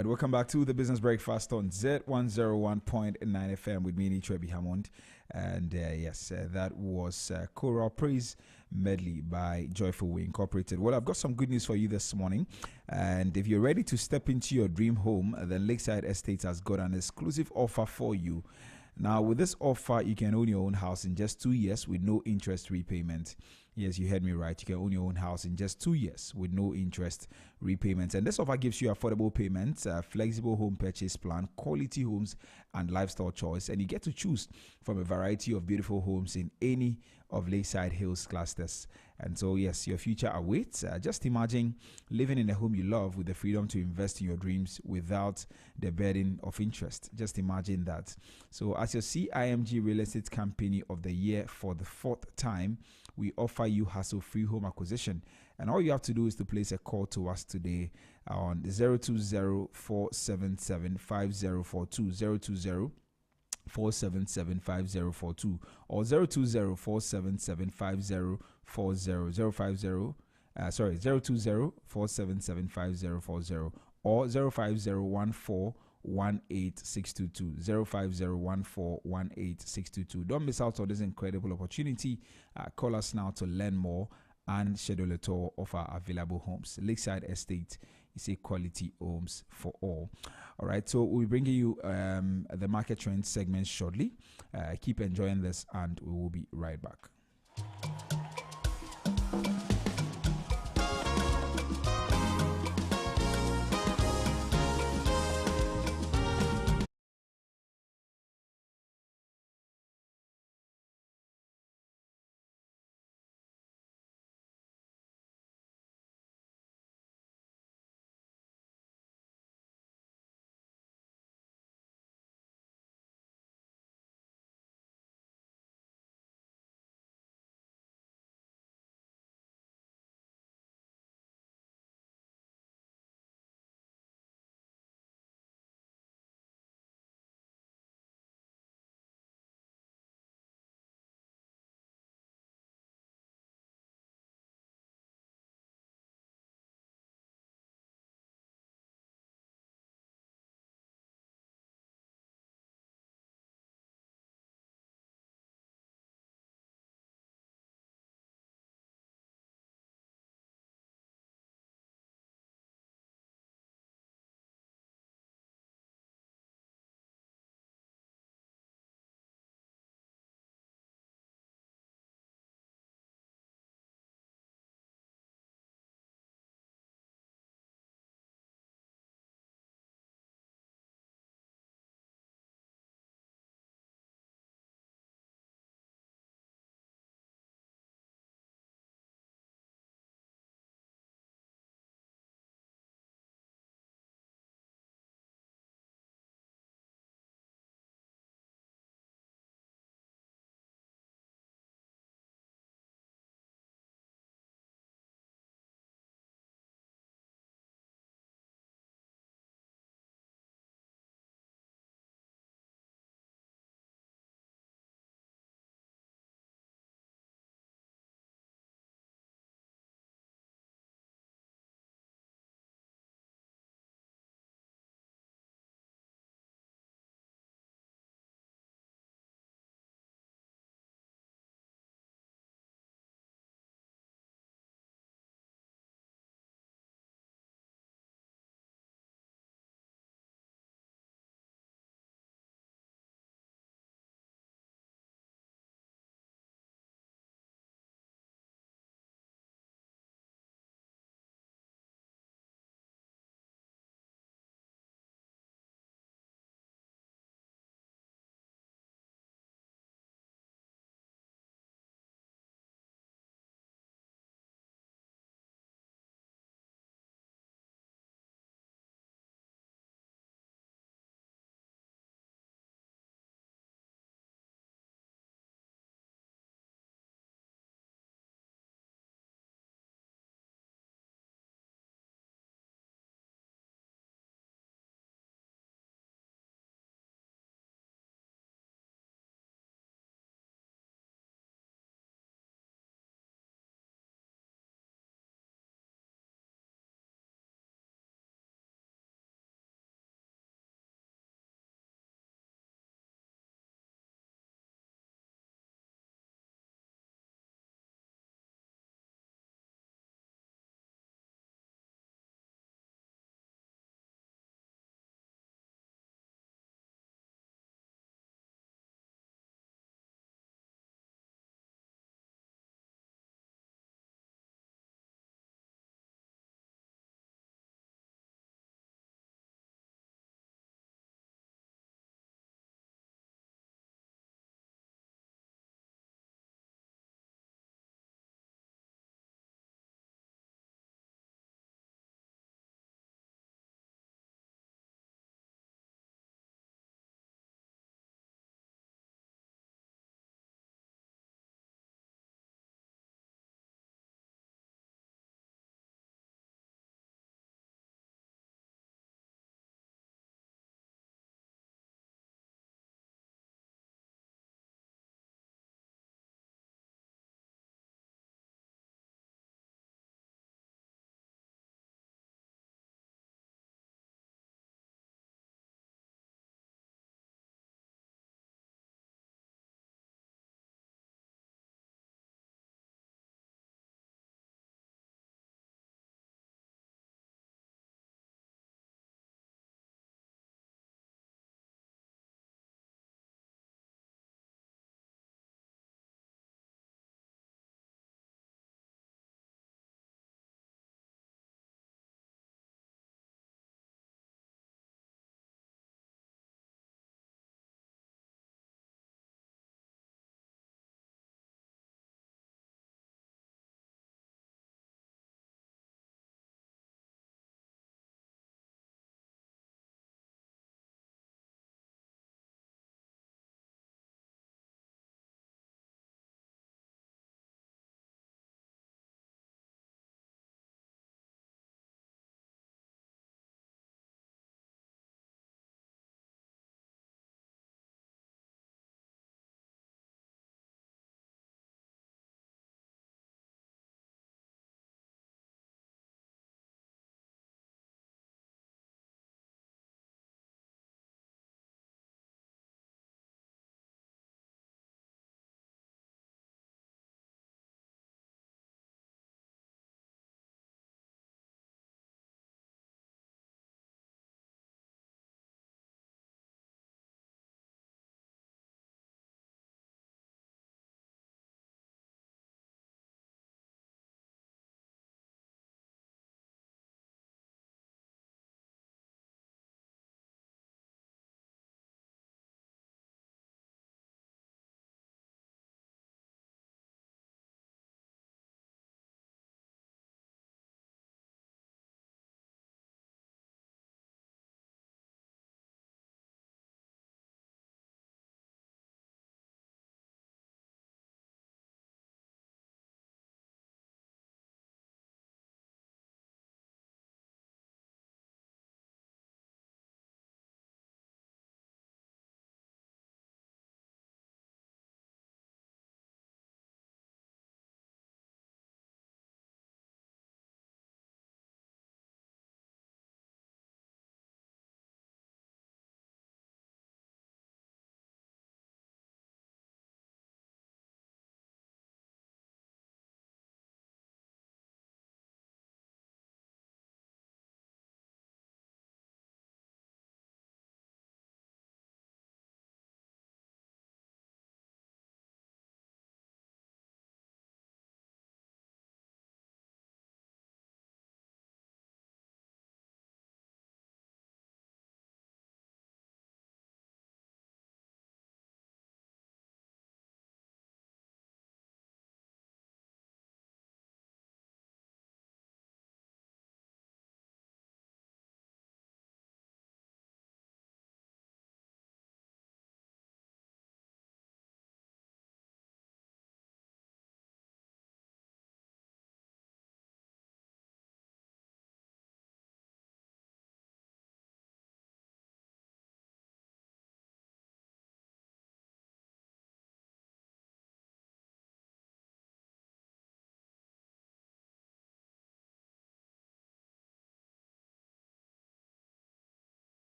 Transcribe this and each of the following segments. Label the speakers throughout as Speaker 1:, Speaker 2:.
Speaker 1: right, welcome back to the Business Breakfast on Zed 101.9 FM with me, Nichwebi Hammond. And that was Choral Praise Medley by Joyful Way Incorporated. Well, I've got some good news for you this morning. And if you're ready to step into your dream home, then Lakeside Estates has got an exclusive offer for you. Now, with this offer, you can own your own house in just 2 years with no interest repayment. Yes, you heard me right. You can own your own house in just 2 years with no interest repayments. And this offer gives you affordable payments, flexible home purchase plan, quality homes, and lifestyle choice. And you get to choose from a variety of beautiful homes in any of Lakeside Hills clusters. And so, yes, your future awaits. Just imagine living in a home you love with the freedom to invest in your dreams without the burden of interest. Just imagine that. So, as your CIMG Real Estate Company of the Year for the 4th time, we offer you hassle-free home acquisition. And all you have to do is to place a call to us today on 020-477-5042, 477-5042 or 020-477-5040, 020-477-5040 or 05014186222, 05014186222. Don't miss out on this incredible opportunity. Call us now to learn more and schedule a tour of our available homes. Lakeside Estate is a quality homes for all. All right, so we'll be bringing you the market trend segment shortly. Keep enjoying this, and we will be right back.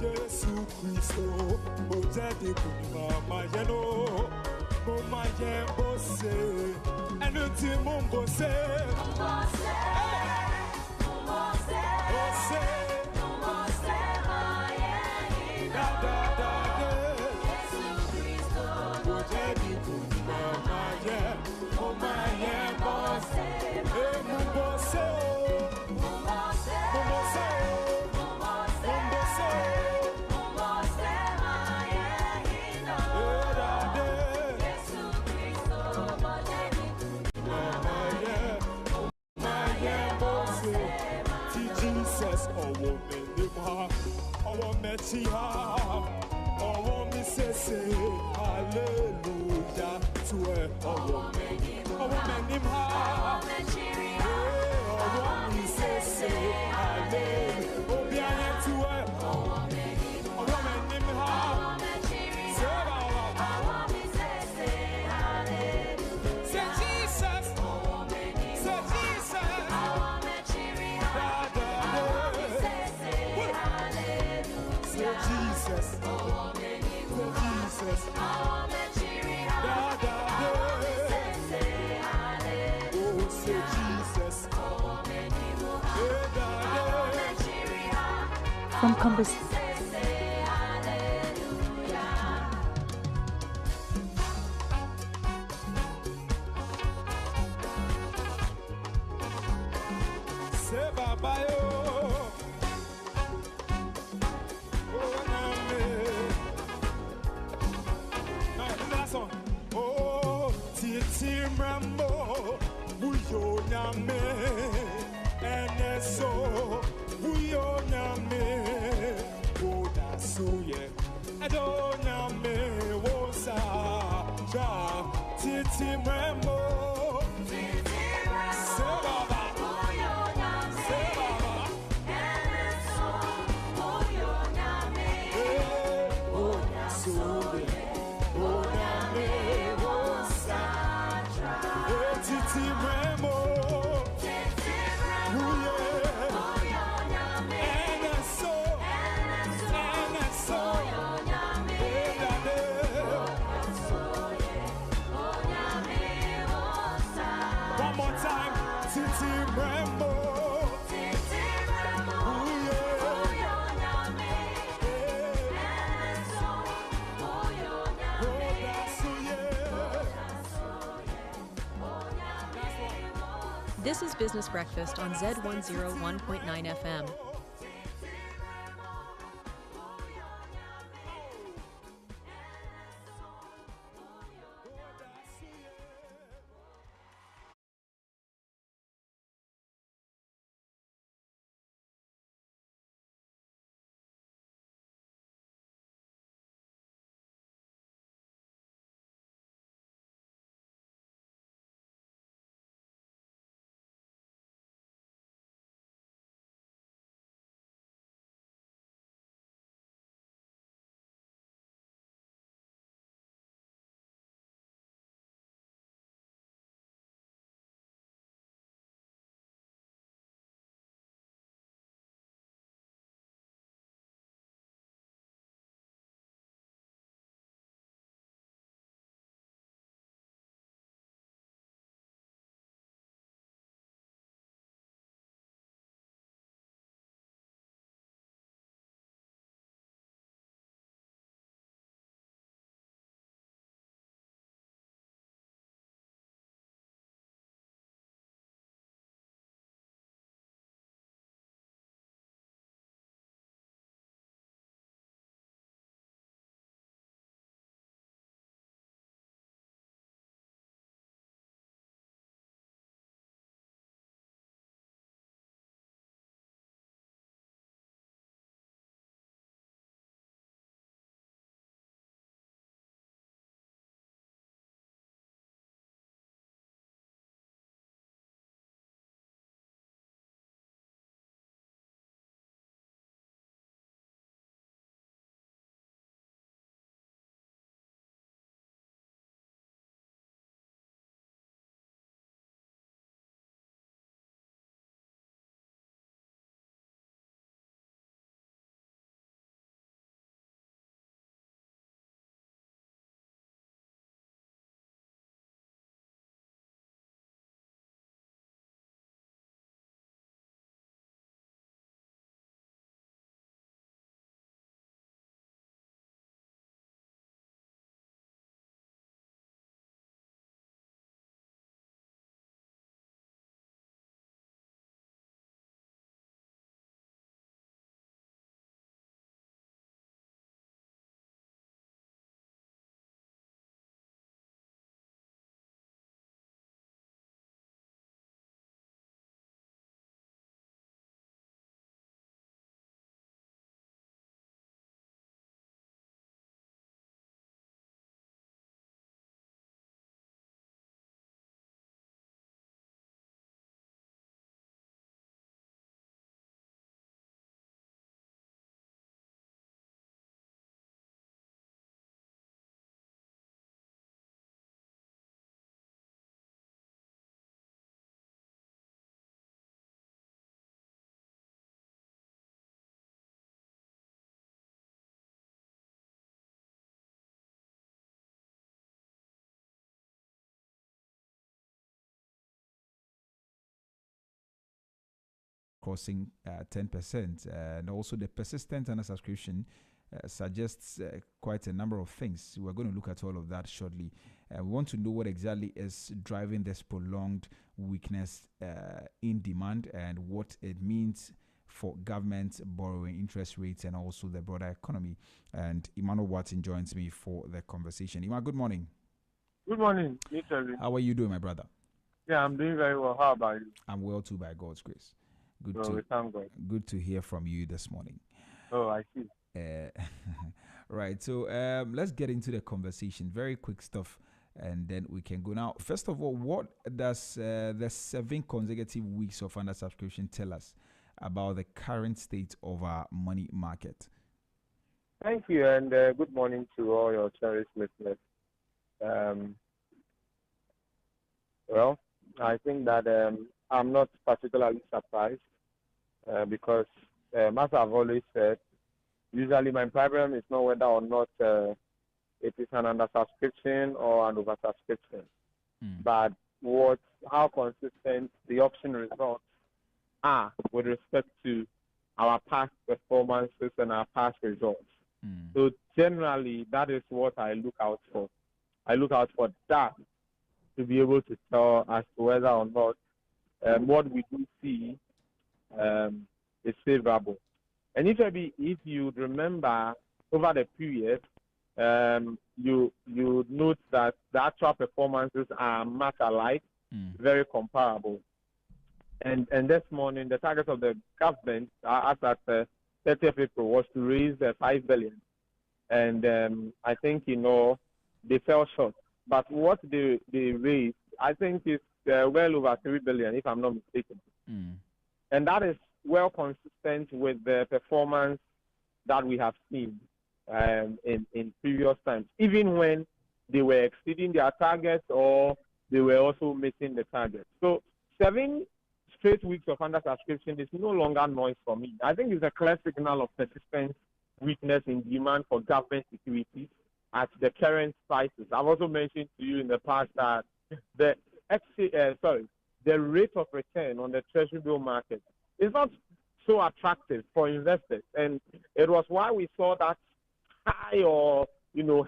Speaker 2: Jesus Christo, Ojade Kunima Mayano, Momaye Bose, and Uti Mumbose, Jesus, oh woman, oh Metia, oh Missy, hallelujah, to her, oh woman, oh Missy, hallelujah, oh Biana to her, oh woman,
Speaker 3: from Compass.
Speaker 4: This is Business Breakfast on Zed 101.9 FM.
Speaker 1: crossing 10%. And also the persistent under subscription suggests quite a number of things. We're going to look at all of that shortly. We want to know what exactly is driving this prolonged weakness in demand and what it means for government borrowing, interest rates, and also the broader economy. And Emmanuel Watson joins me for the conversation. Emma, good morning.
Speaker 3: Good morning, Mr.
Speaker 1: How are you doing, my brother?
Speaker 3: Yeah, I'm doing very well. How about you?
Speaker 1: I'm well too, by God's grace.
Speaker 3: We thank God.
Speaker 1: Good to hear from you this morning.
Speaker 3: Oh, I see.
Speaker 1: Right, so let's get into the conversation. Very quick stuff, and then we can go. Now, first of all, what does the 7 consecutive weeks of under subscription tell us about the current state of our money market?
Speaker 3: Thank you, and good morning to all your cherished listeners. Well, I think that I'm not particularly surprised because, as I've always said, usually my problem is not whether or not it is an under-subscription or an over-subscription, but how consistent the auction results are with respect to our past performances and our past results. So generally, that is what I look out for. I look out for that to be able to tell as to whether or not what we do see is favorable. And if you remember over the period, you note that the actual performances are much alike, very comparable. And this morning, the target of the government as at 30th April was to raise 5 billion. And I think, they fell short. But what they raised, I think, is well over 3 billion, if I'm not mistaken. And that is well consistent with the performance that we have seen in previous times, even when they were exceeding their targets or they were also missing the target. So 7 straight weeks of under subscription is no longer noise for me. I think it's a clear signal of persistent weakness in demand for government securities at the current prices. I've also mentioned to you in the past that the rate of return on the treasury bill market is not so attractive for investors, and it was why we saw that high or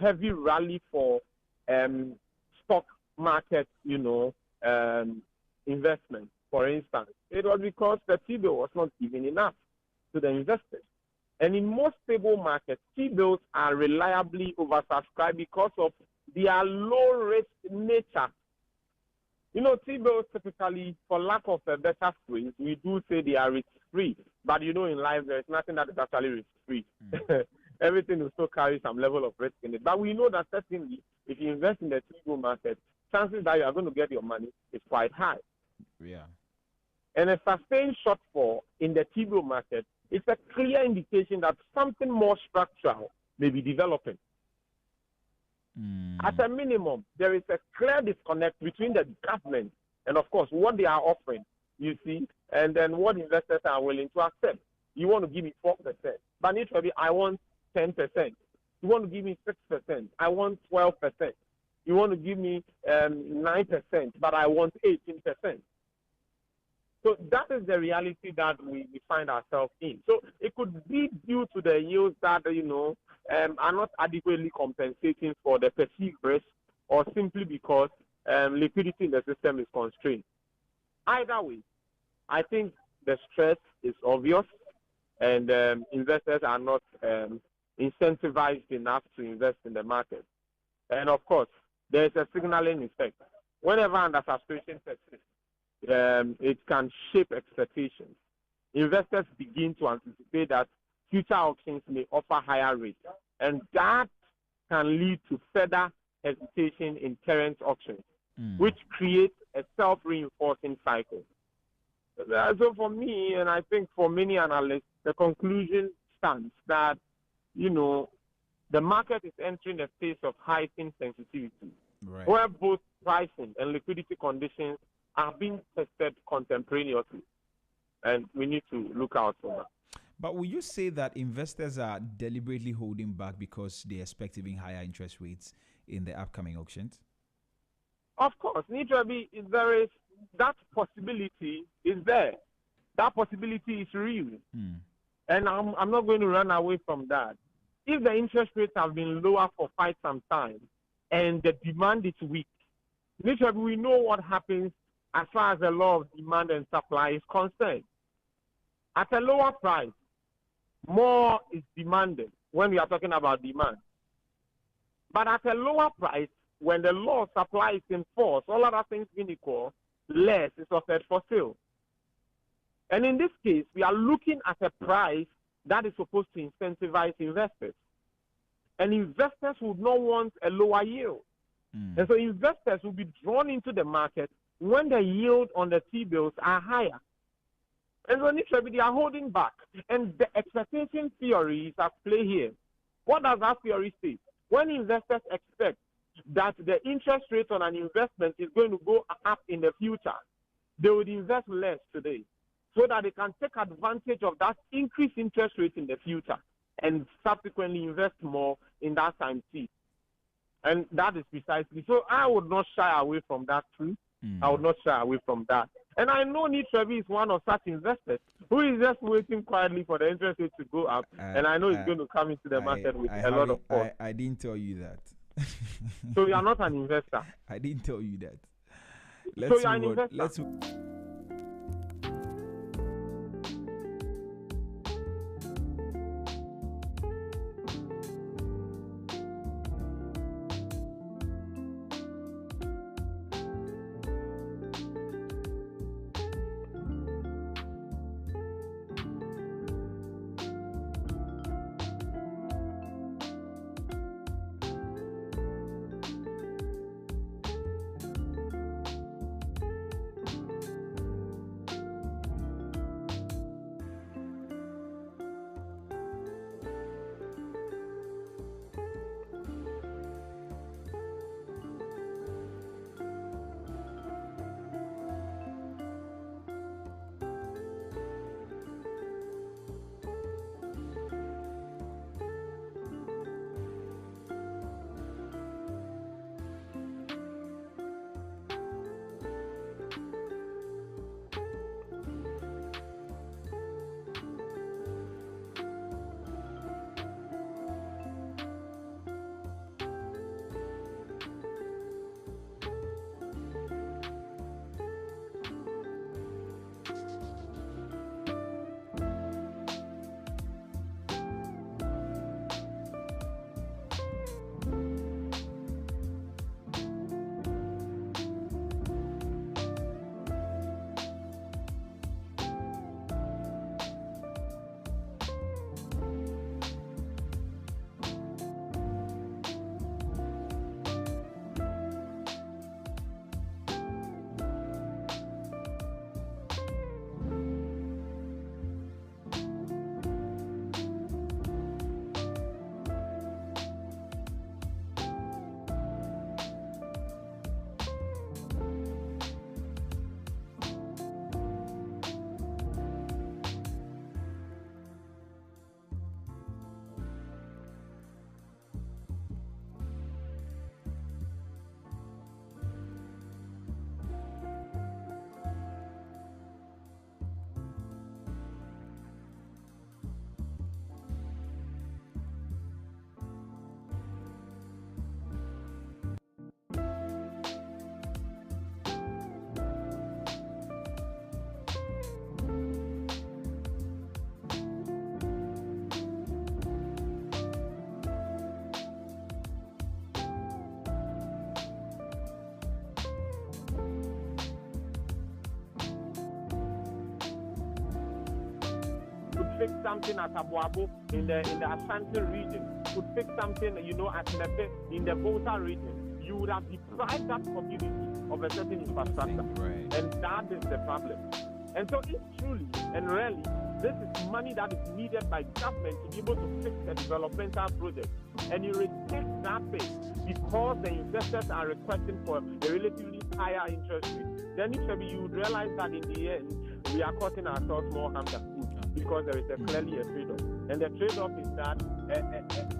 Speaker 3: heavy rally for stock market investment. For instance, it was because the T-bill was not giving enough to the investors. And in most stable markets, T-bills are reliably oversubscribed because of their low-risk nature. T-bills typically, for lack of a better phrase, we do say they are risk-free. But in life, there is nothing that is actually risk-free. Everything will still carry some level of risk in it. But we know that certainly, if you invest in the T-bill market, chances that you are going to get your money is quite high.
Speaker 1: Yeah.
Speaker 3: And a sustained shortfall in the T-bill market is a clear indication that something more structural may be developing. At a minimum, there is a clear disconnect between the government and, of course, what they are offering, and then what investors are willing to accept. You want to give me 4%, but literally, I want 10%. You want to give me 6%, I want 12%. You want to give me 9%, but I want 18%. So that is the reality that we find ourselves in. So it could be due to the yields that, are not adequately compensating for the perceived risk, or simply because liquidity in the system is constrained. Either way, I think the stress is obvious, and investors are not incentivized enough to invest in the market. And of course, there is a signaling effect. Whenever under subscription persists, it can shape expectations. Investors begin to anticipate that future auctions may offer higher rates, and that can lead to further hesitation in current auctions, which creates a self-reinforcing cycle. So for me, and I think for many analysts, the conclusion stands that, the market is entering a phase of heightened sensitivity, where both pricing and liquidity conditions are being tested contemporaneously, and we need to look out for that.
Speaker 1: But will you say that investors are deliberately holding back because they expect even higher interest rates in the upcoming auctions?
Speaker 3: Of course, there is that possibility is there. That possibility is real.
Speaker 1: Mm.
Speaker 3: And I'm not going to run away from that. If the interest rates have been lower for quite some time and the demand is weak, literally we know what happens as far as the law of demand and supply is concerned. At a lower price, more is demanded when we are talking about demand. But at a lower price, when the law of supply is in force, all other things being equal, less is offered for sale. And in this case, we are looking at a price that is supposed to incentivize investors. And investors would not want a lower yield. And so investors will be drawn into the market when the yield on the T-bills are higher. And so literally they are holding back. And the expectation theory is at play here. What does that theory say? When investors expect that the interest rate on an investment is going to go up in the future, they would invest less today so that they can take advantage of that increased interest rate in the future and subsequently invest more in that time T. And that is precisely. So I would not shy away from that too. I would not shy away from that. And I know Nitrevi is one of such investors who is just waiting quietly for the interest rate to go up. And I know it's going to come into the market with a lot of force.
Speaker 1: I didn't tell you that.
Speaker 3: So you are not an investor.
Speaker 1: I didn't tell you that.
Speaker 3: So you are an investor.
Speaker 1: Let's.
Speaker 3: Fix something at Abuabo in the Ashanti region, could fix something, at Lepe in the Volta region, you would have deprived that community of a certain infrastructure.
Speaker 1: Right.
Speaker 3: And that is the problem. And so if truly and really, this is money that is needed by government to be able to fix a developmental project, and you reject that thing because the investors are requesting for a relatively higher interest rate, then you would realize that in the end, we are causing ourselves more harm than good. Because there is clearly a trade-off. And the trade-off is that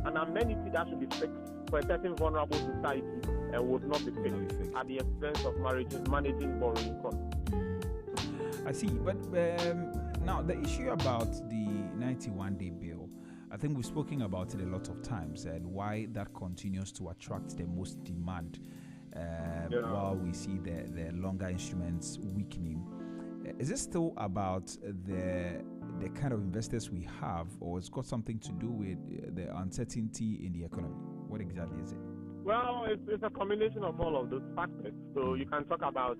Speaker 3: an amenity that should be fixed for a certain vulnerable society would not be fixed at the expense of managing borrowing costs.
Speaker 1: I see, but Now, the issue about the 91-day bill, I think we've spoken about it a lot of times, and why that continues to attract the most demand while we see the longer instruments weakening. Is it still about the kind of investors we have, or it's got something to do with the uncertainty in the economy? What exactly is it?
Speaker 3: Well, it's a combination of all of those factors. So you can talk about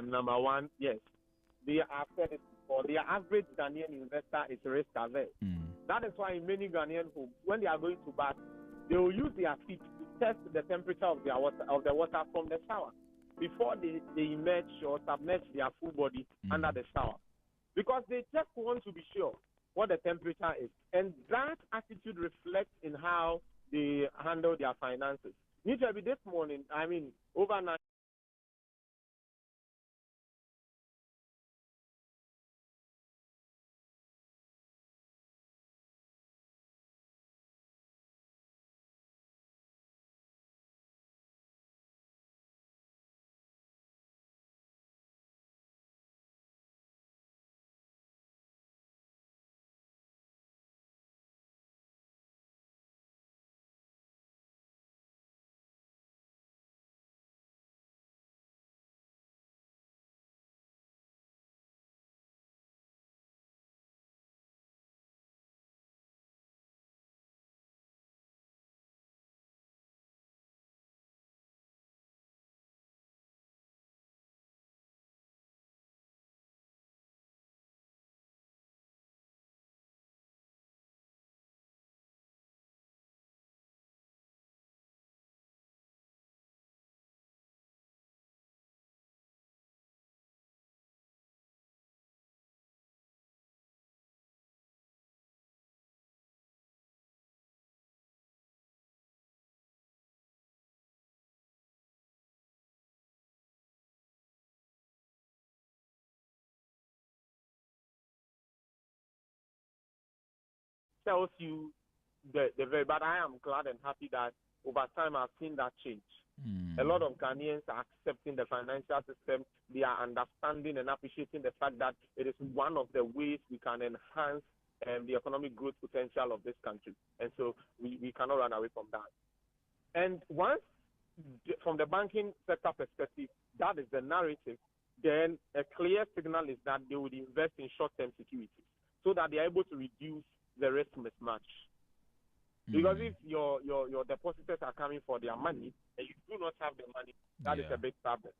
Speaker 3: number one, yes, I've said it before, the average Ghanaian investor is risk averse. That is why in many Ghanaian homes, when they are going to bath, they will use their feet to test the temperature of their water from the shower before they emerge or submerge their full body under the shower, because they just want to be sure what the temperature is. And that attitude reflects in how they handle their finances. Literally this morning, overnight, tells you the very, but I am glad and happy that over time I've seen that change. A lot of Ghanaians are accepting the financial system. They are understanding and appreciating the fact that it is one of the ways we can enhance the economic growth potential of this country. And so we cannot run away from that. And once, from the banking sector perspective, that is the narrative, then a clear signal is that they would invest in short-term securities so that they are able to reduce the risk mismatch. Because if your depositors are coming for their money and you do not have the money, that is a big problem.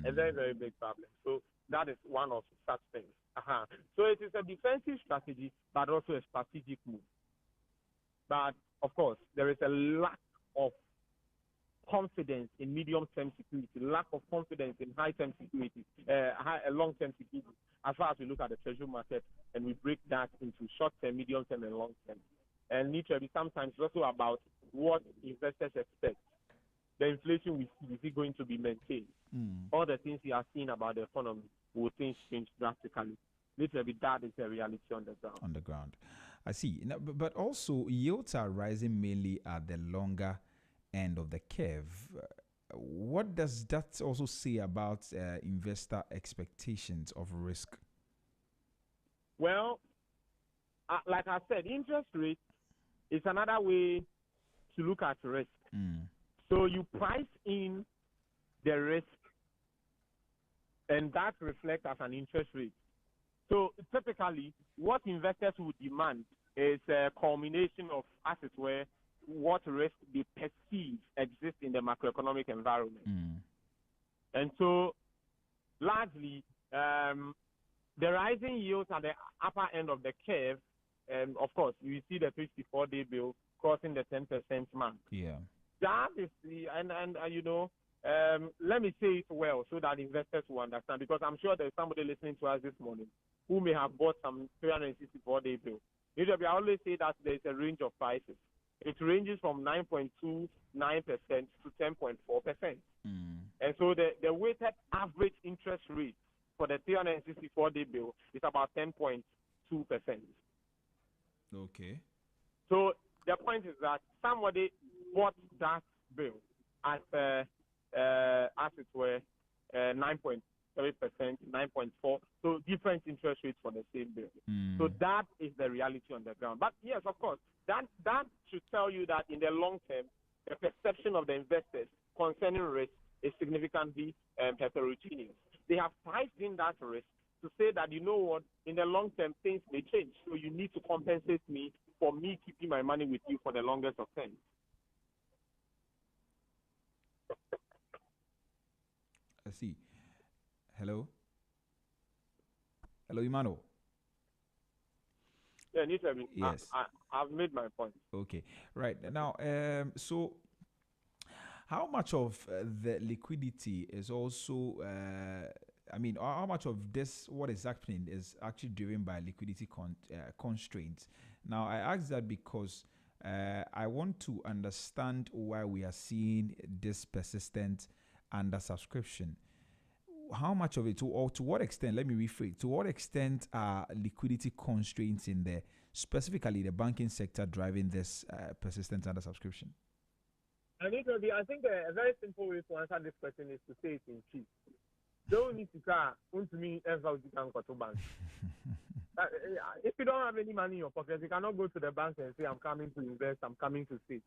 Speaker 3: A very, very big problem. So that is one of such things. So it is a defensive strategy, but also a strategic move. But, of course, there is a lack of confidence in medium-term security, lack of confidence in high-term security, long-term security, as far as we look at the treasury market and we break that into short-term, medium-term, and long-term. And literally, sometimes it's also about what investors expect. The inflation we see, is it going to be maintained? All the things we are seeing about the economy, will things change drastically? Literally, that is the reality on the ground.
Speaker 1: On the ground. I see. Now, but also, yields are rising mainly at the longer end of the curve. What does that also say about investor expectations of risk?
Speaker 3: Well, like I said, interest rate is another way to look at risk. So you price in the risk, and that reflects as an interest rate. So typically, what investors would demand is a culmination of, as it were, what risk they perceive exists in the macroeconomic environment. And so, largely, the rising yields at the upper end of the curve, of course, you see the 54-day bill crossing the 10% mark. That is let me say it well so that investors will understand, because I'm sure there's somebody listening to us this morning who may have bought some 364-day bill. Usually, I always say that there's a range of prices. It ranges from 9.29% to 10.4%. And so the weighted average interest rate for the 364-day bill is about 10.2%.
Speaker 1: Okay.
Speaker 3: So the point is that somebody bought that bill at, as it were, 10.4%. 9.4. So different interest rates for the same bill. So that is the reality on the ground. But yes, of course, that should tell you that in the long term, the perception of the investors concerning risk is significantly heterogeneous. They have priced in that risk to say that, you know what, in the long term, things may change. So you need to compensate me for me keeping my money with you for the longest of time.
Speaker 1: I see. Hello? Hello, Emmanuel?
Speaker 3: Yeah, Nisha,
Speaker 1: Yes.
Speaker 3: I've made my point.
Speaker 1: Okay. Right. Now, so how much of the liquidity is also, how much of this, what is happening, is actually driven by liquidity constraints? Now, I ask that because I want to understand why we are seeing this persistent undersubscription. How much of it, or to what extent, let me rephrase, to what extent are liquidity constraints in there, specifically the banking sector, driving this persistent undersubscription?
Speaker 3: I think a very simple way to answer this question is to say it in chief. Don't need to car to me ever you can go to bank. If you don't have any money in your pocket, you cannot go to the bank and say, I'm coming to invest, I'm coming to save.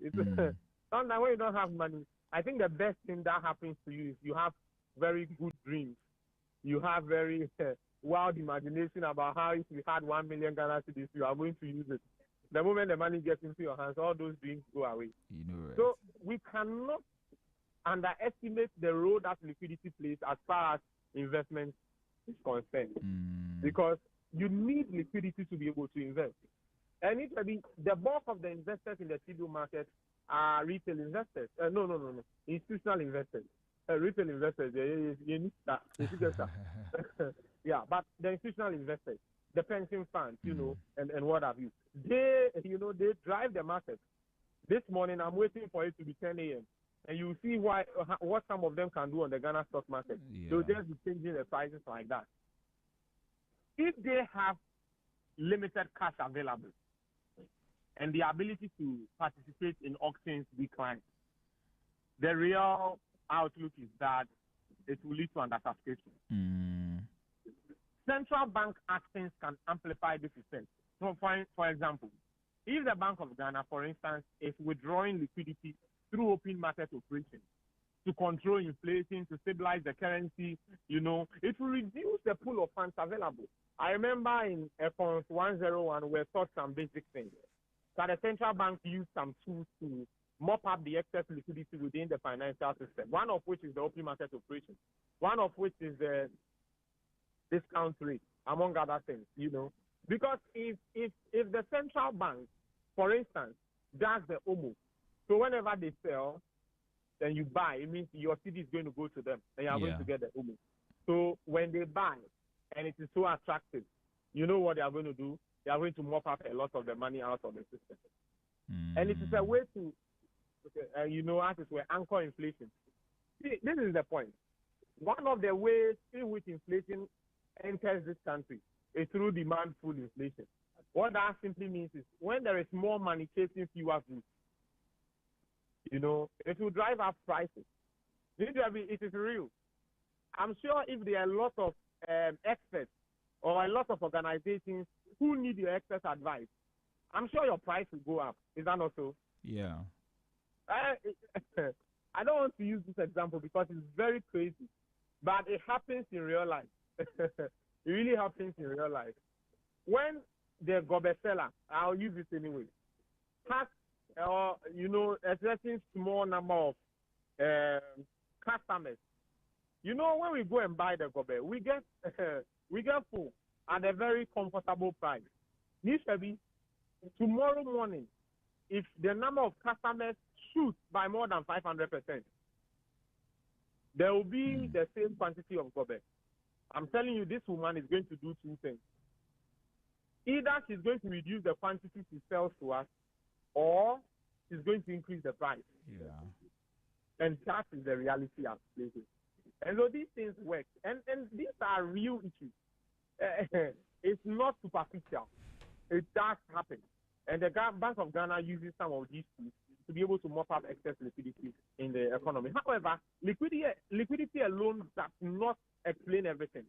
Speaker 3: Sometimes when you don't have money, I think the best thing that happens to you is you have very good dreams. You have very wild imagination about how if you had 1 million Ghana cedis, you are going to use it. The moment the money gets into your hands, all those dreams go away.
Speaker 1: Right.
Speaker 3: So we cannot underestimate the role that liquidity plays as far as investment is concerned. Because you need liquidity to be able to invest. And the bulk of the investors in the T-bill market are retail investors. Institutional investors. Retail investors, you need that. Yeah, but the institutional investors, the pension funds, and what have you, they drive the market. This morning, I'm waiting for it to be 10 a.m. And you see what some of them can do on the Ghana stock market.
Speaker 1: Yeah.
Speaker 3: They'll just be changing the prices like that. If they have limited cash available and the ability to participate in auctions declines, the real outlook is that it will lead to undersubscription. Central bank actions can amplify this effect. So, for example, if the Bank of Ghana, for instance, is withdrawing liquidity through open market operations to control inflation, to stabilize the currency, it will reduce the pool of funds available. I remember in FONS 101, we taught some basic things. That the central bank used some tools to mop up the excess liquidity within the financial system, one of which is the open market operation, one of which is the discount rate, among other things, Because if the central bank, for instance, does the OMO, so whenever they sell, then you buy, it means your CD is going to go to them, and you are going to get the OMO. So when they buy, and it is so attractive, you know what they are going to do? They are going to mop up a lot of the money out of the system. And it is a way to, as it were, anchor inflation. See, this is the point. One of the ways in which inflation enters this country is through demand-pull inflation. What that simply means is when there is more money chasing fewer goods, it will drive up prices. It is real. I'm sure if there are a lot of experts or a lot of organizations who need your expert advice, I'm sure your price will go up. Is that not so?
Speaker 1: Yeah.
Speaker 3: I don't want to use this example because it's very crazy, but it happens in real life. It really happens in real life. When the gobe seller, I'll use it anyway, has a certain small number of customers. When we go and buy the gobe, we get full at a very comfortable price. Initially, tomorrow morning, if the number of customers shoots by more than 500%, there will be the same quantity of gobe. I'm telling you, this woman is going to do two things. Either she's going to reduce the quantity she sells to us, or she's going to increase the price.
Speaker 1: Yeah.
Speaker 3: And that is the reality of places. And so these things work. And these are real issues. It's not superficial. It does happen. And the Bank of Ghana uses some of these tools to be able to mop up excess liquidity in the economy. However, liquidity alone does not explain everything.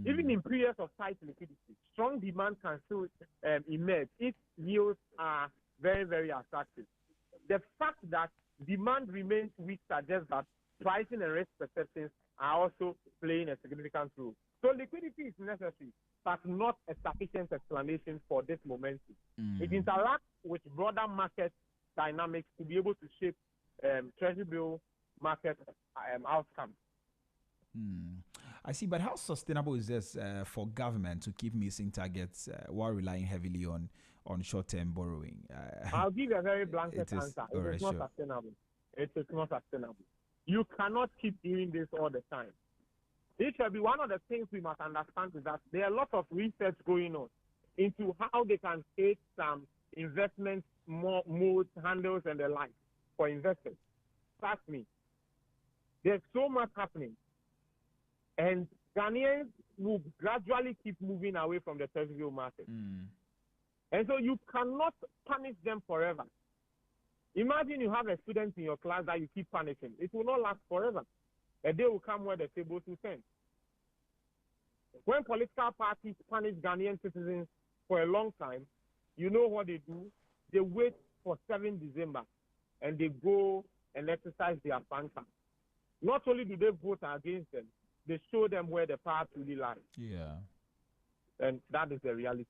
Speaker 3: Even in periods of tight liquidity, strong demand can still emerge if yields are very, very attractive. The fact that demand remains weak suggests that pricing and risk perceptions are also playing a significant role. So liquidity is necessary, but not a sufficient explanation for this momentum. It interacts with broader market dynamics to be able to shape treasury bill market outcomes.
Speaker 1: I see, but how sustainable is this for government to keep missing targets while relying heavily on short-term borrowing?
Speaker 3: I'll give you a very blanket answer. It is not sustainable. It is not sustainable. You cannot keep doing this all the time. It shall be one of the things we must understand is that there are lots of research going on into how they can create some investment modes, handles, and the like for investors. Trust me, there's so much happening. And Ghanaians will gradually keep moving away from the terrestrial market. And so you cannot punish them forever. Imagine you have a student in your class that you keep punishing. It will not last forever. A day will come where the tables will turn. When political parties punish Ghanaian citizens for a long time, you know what they do? They wait for 7 December and they go and exercise their fantasy. Not only do they vote against them, they show them where the power truly lies.
Speaker 1: Yeah.
Speaker 3: And that is the reality.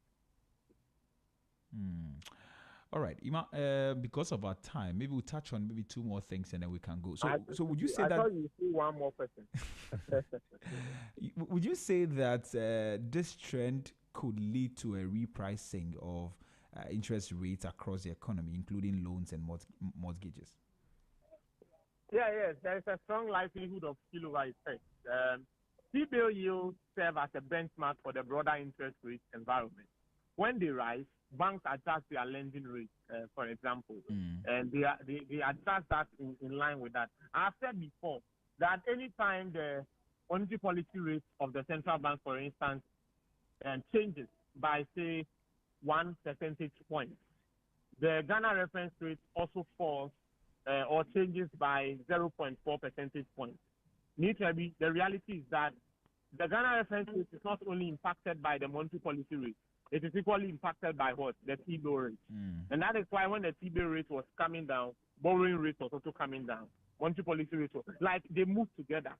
Speaker 1: All right, Ima, because of our time, maybe we'll touch on maybe 2 more things and then we can go. So would you say that... I
Speaker 3: thought you see one more person.
Speaker 1: Would you say that this trend could lead to a repricing of interest rates across the economy, including loans and mortgages?
Speaker 3: Yes, there is a strong likelihood of spillover effect. T-bill yields serve as a benchmark for the broader interest rate environment. When they rise, banks adjust their lending rate, for example, and they adjust that in line with that. I've said before that anytime the monetary policy rate of the central bank, for instance, changes by, say, 1 percentage point, the Ghana reference rate also falls or changes by 0.4 percentage points. Naturally, the reality is that the Ghana reference rate is not only impacted by the monetary policy rate, it is equally impacted by what? The T-bill rate. And that is why when the T-bill rate was coming down, borrowing rate was also coming down. Monetary policy rate was like they move together.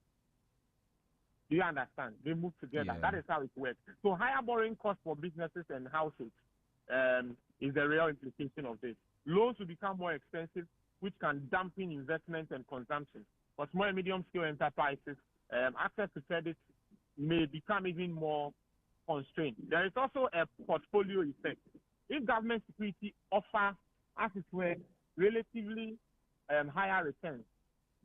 Speaker 3: Do you understand? They move together.
Speaker 1: Yeah.
Speaker 3: That is how it works. So higher borrowing costs for businesses and households is the real implication of this. Loans will become more expensive, which can dampen investment and consumption. For small and medium-scale enterprises, access to credit may become even more constrained. There is also a portfolio effect. If government security offer, as it were, relatively higher returns,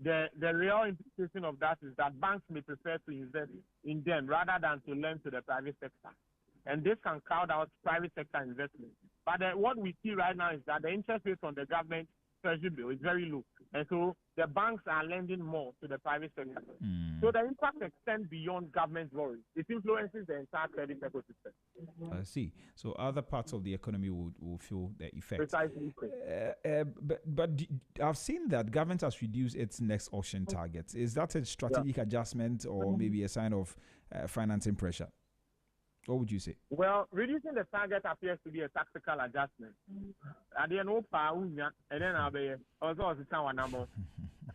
Speaker 3: the real implication of that is that banks may prefer to invest in them rather than to lend to the private sector. And this can crowd out private sector investment. But what we see right now is that the interest rate on the government treasury bill is very low. And so the banks are lending more to the private sector. So the impact extends beyond government borrowing. It influences the entire credit ecosystem.
Speaker 1: I see. So other parts of the economy will feel the effect.
Speaker 3: Precisely.
Speaker 1: But I've seen that government has reduced its next auction targets. Is that a strategic adjustment or maybe a sign of financing pressure? What would you say?
Speaker 3: Well, reducing the target appears to be a tactical adjustment. At the end, and then I'll be also a number.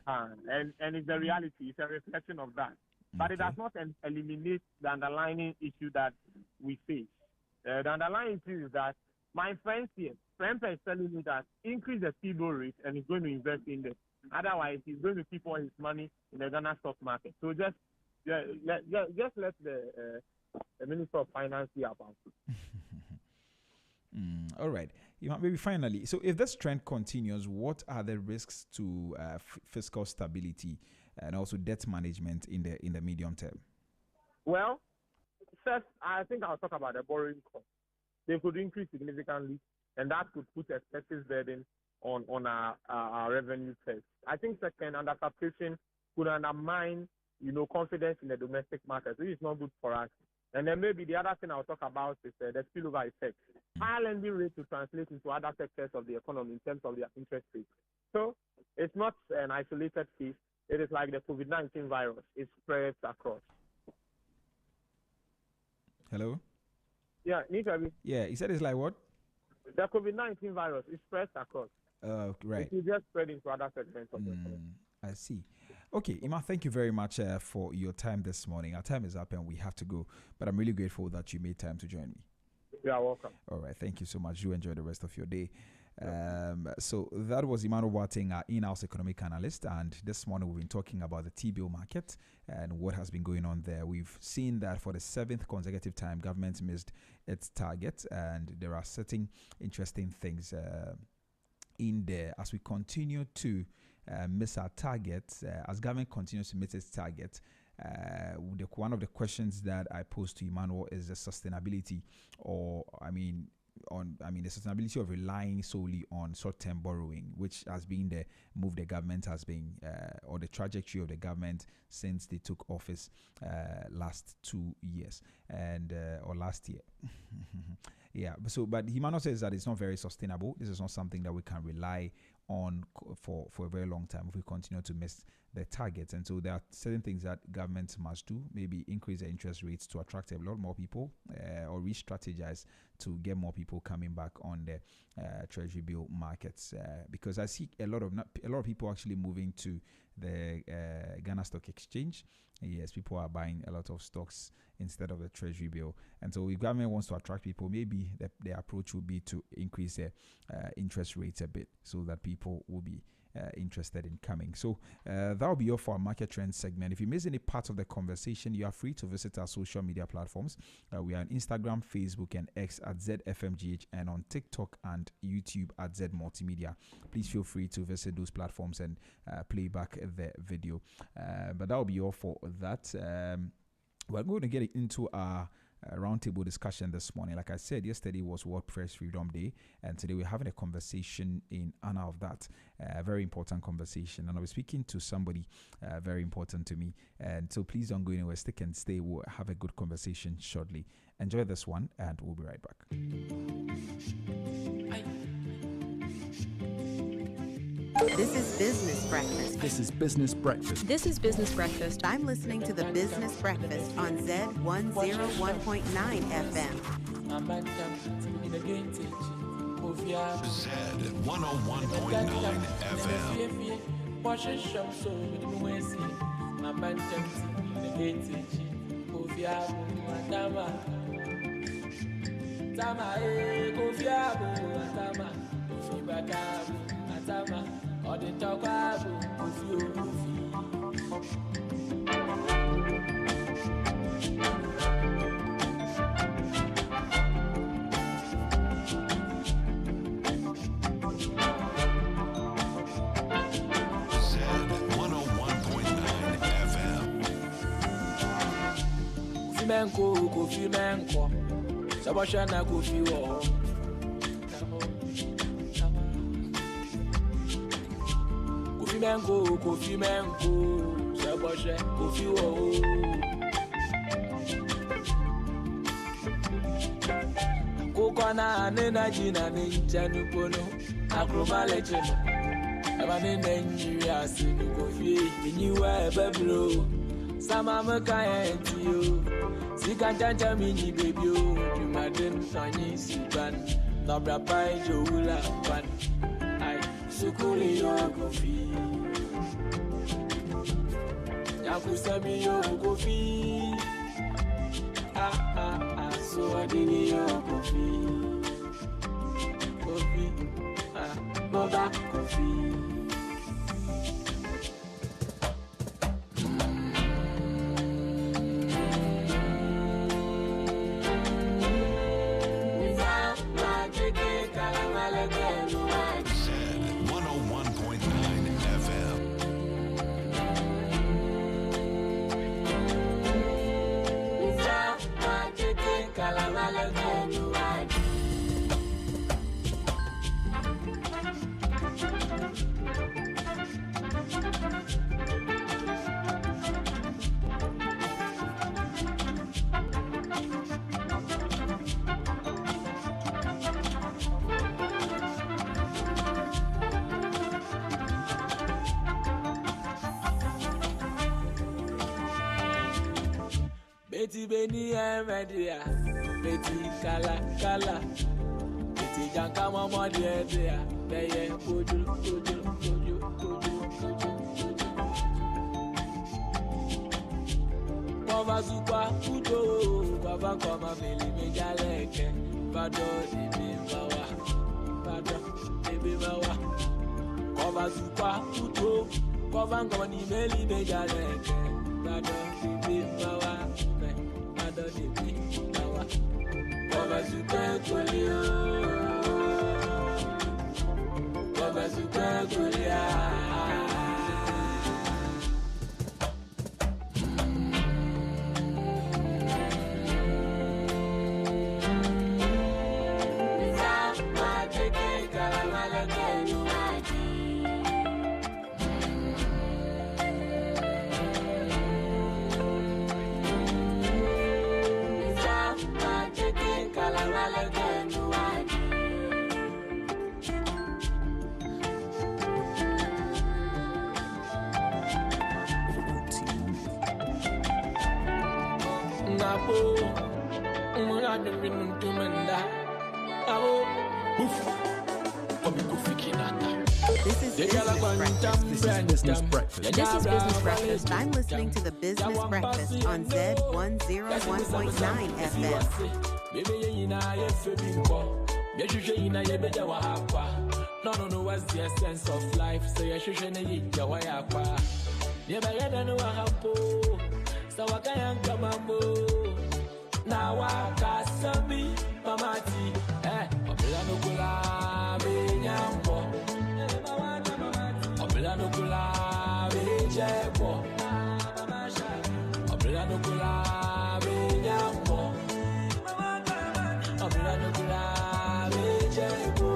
Speaker 3: And it's the reality. It's a reflection of that. But it does not eliminate the underlying issue that we face. The underlying issue is that my friend here, is telling me that increase the T-bill rate and he's going to invest in this. Otherwise, he's going to keep all his money in the Ghana stock market. So just let the Minister of Finance see about it.
Speaker 1: All right. Maybe finally, so if this trend continues, what are the risks to fiscal stability and also debt management in the medium term?
Speaker 3: Well, first, I think I'll talk about the borrowing cost. They could increase significantly, and that could put excessive burden on our revenue first. I think second, undercapitalization could undermine, confidence in the domestic market, which is not good for us. And then maybe the other thing I'll talk about is the spillover effect. Higher lending rates to translate into other sectors of the economy in terms of their interest rates. So it's not an isolated case. It is like the COVID-19 virus. It spreads across.
Speaker 1: Hello?
Speaker 3: Yeah, Nichabi,
Speaker 1: Yeah, he said it's like what?
Speaker 3: the COVID-19 virus is spreads across.
Speaker 1: Right.
Speaker 3: It will just spread into other segments of the economy.
Speaker 1: I see. Okay, Ima, thank you very much for your time this morning. Our time is up and we have to go, but I'm really grateful that you made time to join me.
Speaker 3: You are welcome.
Speaker 1: All right, thank you so much. You enjoy the rest of your day. So that was Emmanuel Wating, our in-house economic analyst, and this morning we've been talking about the T-bill market and what has been going on there. We've seen that for the 7th consecutive time, government missed its target, and there are certain interesting things in there as we continue to miss our targets, as government continues to miss its target. One of the questions that I posed to Emmanuel is the sustainability, the sustainability of relying solely on short-term borrowing, which has been the move the government has been, or the trajectory of the government since they took office last 2 years or last year. Yeah. But Emmanuel says that it's not very sustainable. This is not something that we can rely on for a very long time if we continue to miss the targets. And so there are certain things that governments must do, maybe increase the interest rates to attract a lot more people, or re-strategize to get more people coming back on the treasury bill markets, because I see a lot of people actually moving to the Ghana Stock Exchange. Yes, people are buying a lot of stocks instead of the treasury bill. And so if government wants to attract people, maybe the approach would be to increase the interest rates a bit so that people will be interested in coming. So that will be all for our market trend segment. If you miss any part of the conversation, you are free to visit our social media platforms. We are on Instagram, Facebook, and X at ZFMGH, and on TikTok and YouTube at Z Multimedia. Please feel free to visit those platforms and play back the video. But that will be all for that. We're going to get into our roundtable discussion this morning. Like I said, yesterday was World Press Freedom Day, and today we're having a conversation in honor of that. Very important conversation, and I'll be speaking to somebody very important to me. And so please don't go anywhere. Stick and stay. We'll have a good conversation shortly. Enjoy this one, and we'll be right back.
Speaker 5: This is Business Breakfast.
Speaker 2: This is Business Breakfast.
Speaker 4: This is Business Breakfast.
Speaker 5: I'm listening to the Business Breakfast on Zed 101.9 FM.
Speaker 6: Zed 101.9 FM.
Speaker 7: Kofi Menko, Sabashana Kofi War. Kofi Menko, Sabasha Kofi War. Kokona Nena Gina Ninjanu Pono, Akroma Legend. I'm in Nigeria, Sinu Kofi, in you were Bablo. Sama Makaya and you. Sika Janja Mini baby, you madam Sani Siban, Nobra Pai Joula Pan, I Sukuli Yo Kofi Yakusami Yo Kofi, so Adini Yo Kofi, Boba Kofi. Betty Benny and Media, Betty Kala Kala, Betty Janka Mama dear, they Kuju. Baba Zupa Kudo, Baba Koma Mili Mejaleke, Bado Bawa, Bado Bawa, Baba Zupa Kudo, Baba Koni Mili Mejaleke, Bado Bawa, Bado Bawa, Baba Zupa Kulio, Baba Zupa Kulia.
Speaker 5: This is Business Breakfast.
Speaker 4: This is Business Breakfast.
Speaker 5: I'm listening to the Business Breakfast on Zed 101.9 FM.
Speaker 7: No, what's the essence of life? So you should eat your way up. Never yet know what happened. So I can't come on. Now I got some me, Mamati. Obelanukula, Benyambo. Obelanukula, Bejebo. Obelanukula, Benyambo. Obelanukula, Bejebo.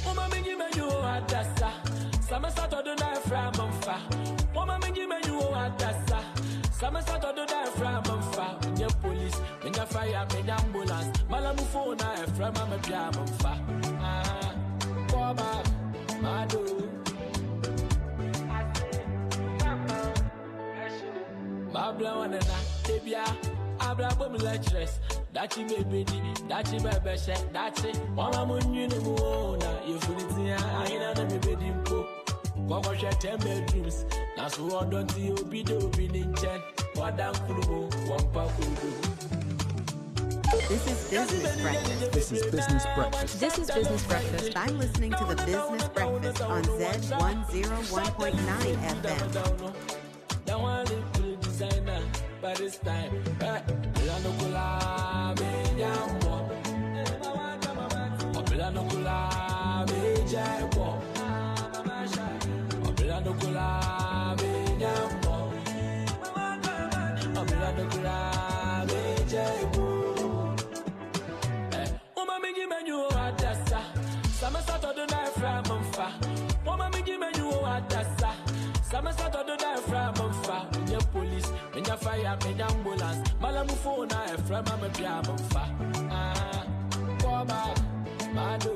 Speaker 7: Mama mingi menyu atasa. Sama sato do na from fa. Mama mingi menyu atasa. Sama sato do na from fa. Menya police, menya fire, menya ambulance. Malamu phone na from mama piamo fa. Boba, madu. Babla wana na tebia. Abla bom lectures. Dachi baby, dachi baby shek, dachi. Mama munyu ni muona. Yefunitia, aina na baby mpo. Kwa share 10 bedrooms. Na so don't you be do be ninchen. Wadang kulubo, wampa kulubo.
Speaker 5: This is Business Breakfast.
Speaker 1: This is Business Breakfast.
Speaker 4: This is Business Breakfast.
Speaker 5: I'm listening to the Business Breakfast on Zed 101.9 FM.
Speaker 7: That one little designer, by this time, Obelanukula, Benyambo. Obelanukula, Bejebo. Obelanukula, Benyambo. Obelanukula, Bejebo. Mama mingi menyu atasa. Sama sato do na from fa. Mama mingi menyu atasa. Sama sato do na from fa. Menya police, menya fire, menya ambulance. Malamu phone na from mama piamo fa. Boba, madu.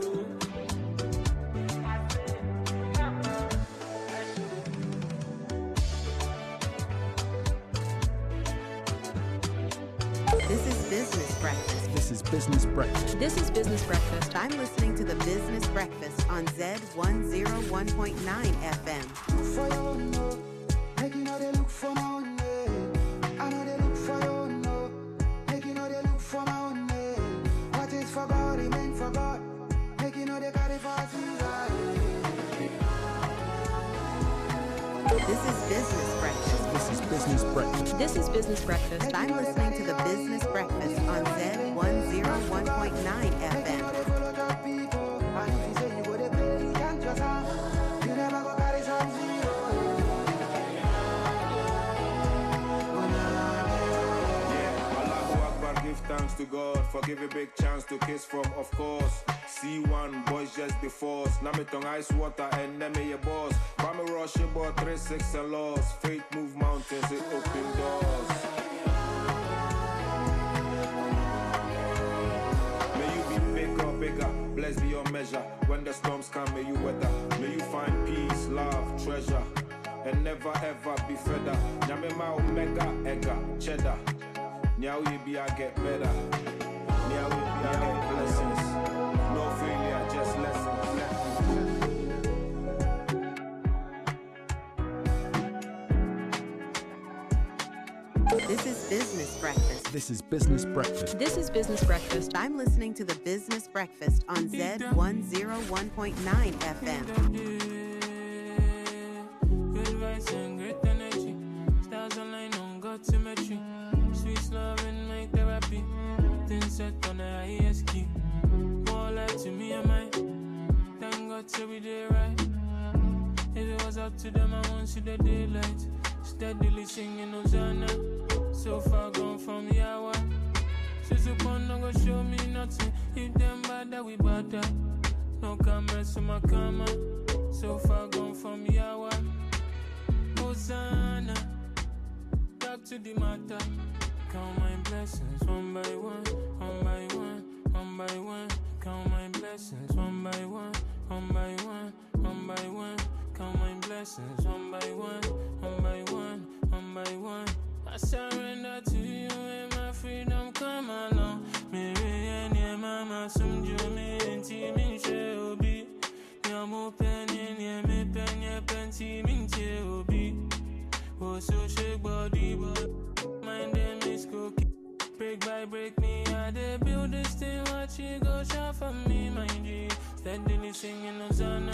Speaker 5: This is Business Breakfast.
Speaker 1: This is Business Breakfast.
Speaker 4: This is Business Breakfast.
Speaker 5: I'm listening to the Business Breakfast on Zed 101.9 FM.
Speaker 8: For you, no. Make you know they look for my own name. I know they look for you, no. Make you know they look for my own name. What is for God, remain for God. Make you know they got it for us.
Speaker 5: This is Business Breakfast.
Speaker 1: This is Business Breakfast.
Speaker 4: This is Business Breakfast.
Speaker 5: I'm listening to the Business Breakfast on Zed 101.9 FM.
Speaker 2: Give thanks to God for give a big chance to kiss from, of course. C1 boys just the force. Now me tongue ice water and then me your boss. Bama rush about 3-6 and loss. Faith move mountains, it open doors. May you be bigger, blessed beyond measure. When the storms come, may you weather. May you find peace, love, treasure. and never ever be fed up. Nyame ma omega ega cheddar. Now we be I get better. Now we be I get blessings. No failure, just lessons.
Speaker 5: This is Business Breakfast.
Speaker 1: This is Business Breakfast.
Speaker 4: This is Business Breakfast.
Speaker 5: I'm listening to the Business Breakfast on Zed 101.9 FM.
Speaker 7: Good vibes and great energy. Stars align on God's symmetry. Sweet love and my therapy. Things set on the highest key. More life to me and mine. Thank God till we did right. If it was up to them, I won't see the daylight. Steadily singing Hosanna. So far gone from Yahweh. She's upon no go show me nothing. If them bad that we bad that. No comments to my karma. So far gone from Yahweh. Hosanna. Back to the matter. Count my blessings one by one, one by one, one by one. Count my blessings one by one, one by one, one by one. Count my blessings one by one, one by one, one by one. I surrender to you and my freedom come along. Mary and your mama, some Jimmy and Timmy Shelby. Yamo penny, me penny, penty, minty, obi. Oh, so shake body, but my name is Cookie. Break by break me, I dey build this thing. Watch you go shot for me, my G. Steadily singing Hosanna.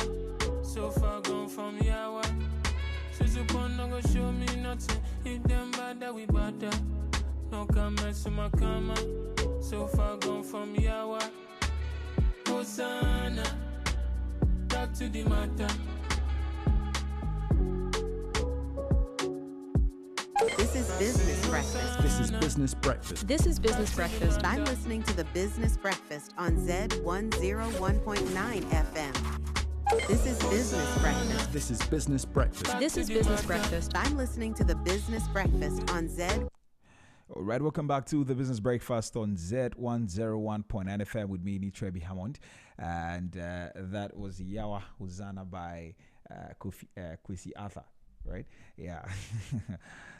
Speaker 7: So far gone from Yahweh. She's upon no go show me nothing. If them bad that we bad that. No comments to my karma. So far gone from Yahweh. Hosanna. Back to the matter.
Speaker 5: This is Business Breakfast.
Speaker 1: This is Business Breakfast.
Speaker 4: This is Business Breakfast.
Speaker 5: I'm listening to the Business Breakfast on Zed 101.9 FM. This is Business Breakfast.
Speaker 1: This is Business Breakfast.
Speaker 4: This is Business Breakfast.
Speaker 5: I'm listening to the Business Breakfast on Zed.
Speaker 1: All right, welcome back to the Business Breakfast on Zed 101.9 FM with me, Trebi Hammond. And that was Yawa Hosanna by Kwesi Arthur, right? Yeah.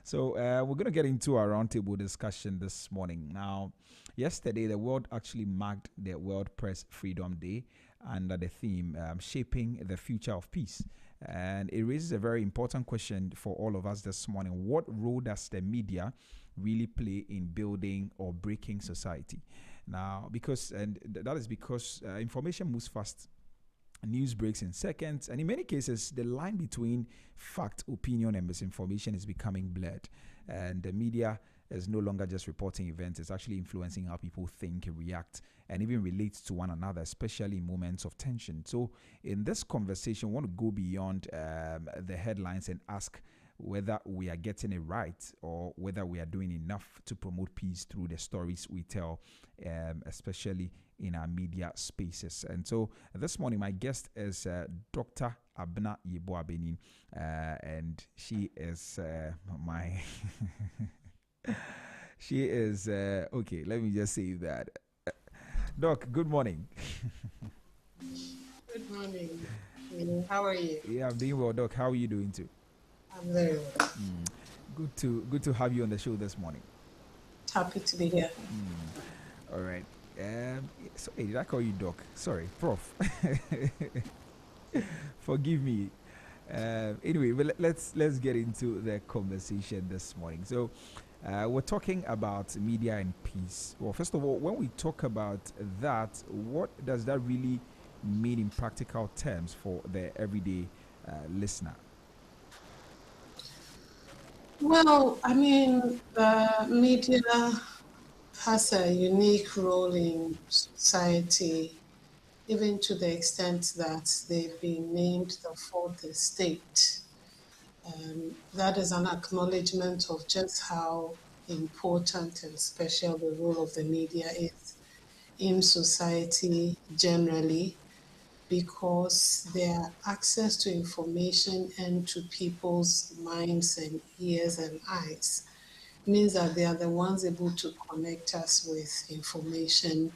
Speaker 1: So we're going to get into our roundtable discussion this morning. Now, yesterday, the world actually marked the World Press Freedom Day under the theme Shaping the Future of Peace. And it raises a very important question for all of us this morning. What role does the media really play in building or breaking society? Now, that is because information moves fast. News breaks in seconds, and in many cases, the line between fact, opinion, and misinformation is becoming blurred. And the media is no longer just reporting events, it's actually influencing how people think, react, and even relate to one another, especially in moments of tension. So in this conversation, we want to go beyond the headlines and ask whether we are getting it right or whether we are doing enough to promote peace through the stories we tell, especially in our media spaces. And so this morning, my guest is Dr. Abena Yeboah-Benin, and she is my... She is, okay, let me just say that. Doc, good morning.
Speaker 9: Good morning. How are you?
Speaker 1: Yeah, I'm doing well, Doc. How are you doing too?
Speaker 9: I'm very well.
Speaker 1: Good to have you on the show this morning.
Speaker 9: Happy to be here.
Speaker 1: All right. So, hey, did I call you Doc? Sorry, Prof. Forgive me. Anyway, but let's get into the conversation this morning. So, we're talking about media and peace. Well, first of all, when we talk about that, what does that really mean in practical terms for the everyday listener?
Speaker 9: Well, I mean, media has a unique role in society, even to the extent that they've been named the fourth estate. That is an acknowledgement of just how important and special the role of the media is in society generally, because their access to information and to people's minds and ears and eyes means that they are the ones able to connect us with information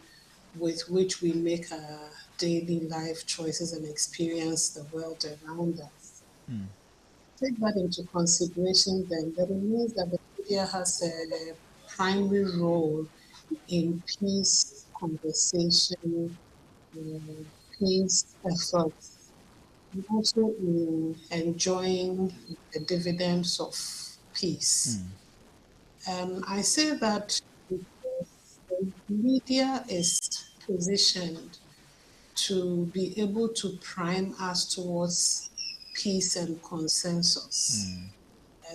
Speaker 9: with which we make our daily life choices and experience the world around us. take that into consideration, then it means that the media has a primary role in peace conversation, peace efforts, and also in enjoying the dividends of peace. I say that because the media is positioned to be able to prime us towards peace and consensus.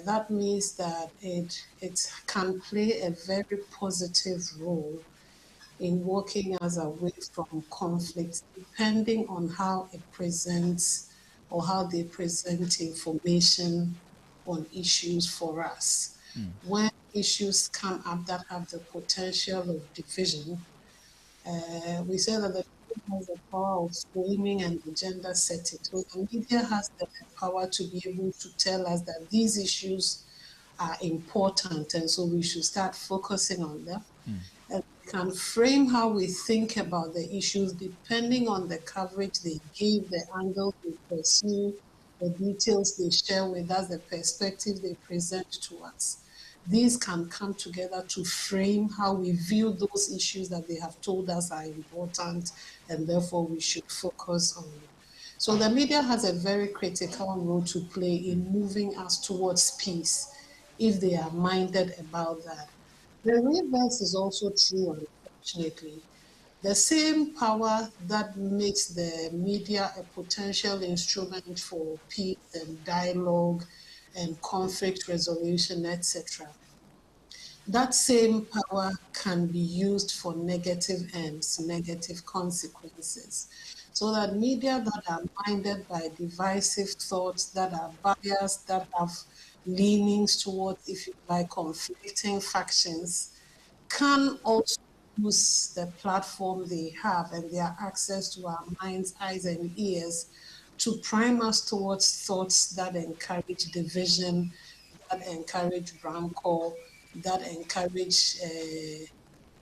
Speaker 9: That means that it can play a very positive role in walking us away from conflict, depending on how it presents or how they present information on issues for us. When issues come up that have the potential of division, we say that the media has the power of framing and agenda setting. So the media has the power to be able to tell us that these issues are important, and so we should start focusing on them. And we can frame how we think about the issues depending on the coverage they give, the angle they pursue, the details they share with us, the perspective they present to us. These can come together to frame how we view those issues that they have told us are important, and therefore we should focus on. So the media has a very critical role to play in moving us towards peace if they are minded about that. The reverse is also true, unfortunately. The same power that makes the media a potential instrument for peace and dialogue and conflict resolution, etc., that same power can be used for negative ends, negative consequences. So that media that are minded by divisive thoughts, that are biased, that have leanings towards, if you like, conflicting factions, can also use the platform they have and their access to our minds, eyes, and ears to prime us towards thoughts that encourage division, that encourage rancor, that encourage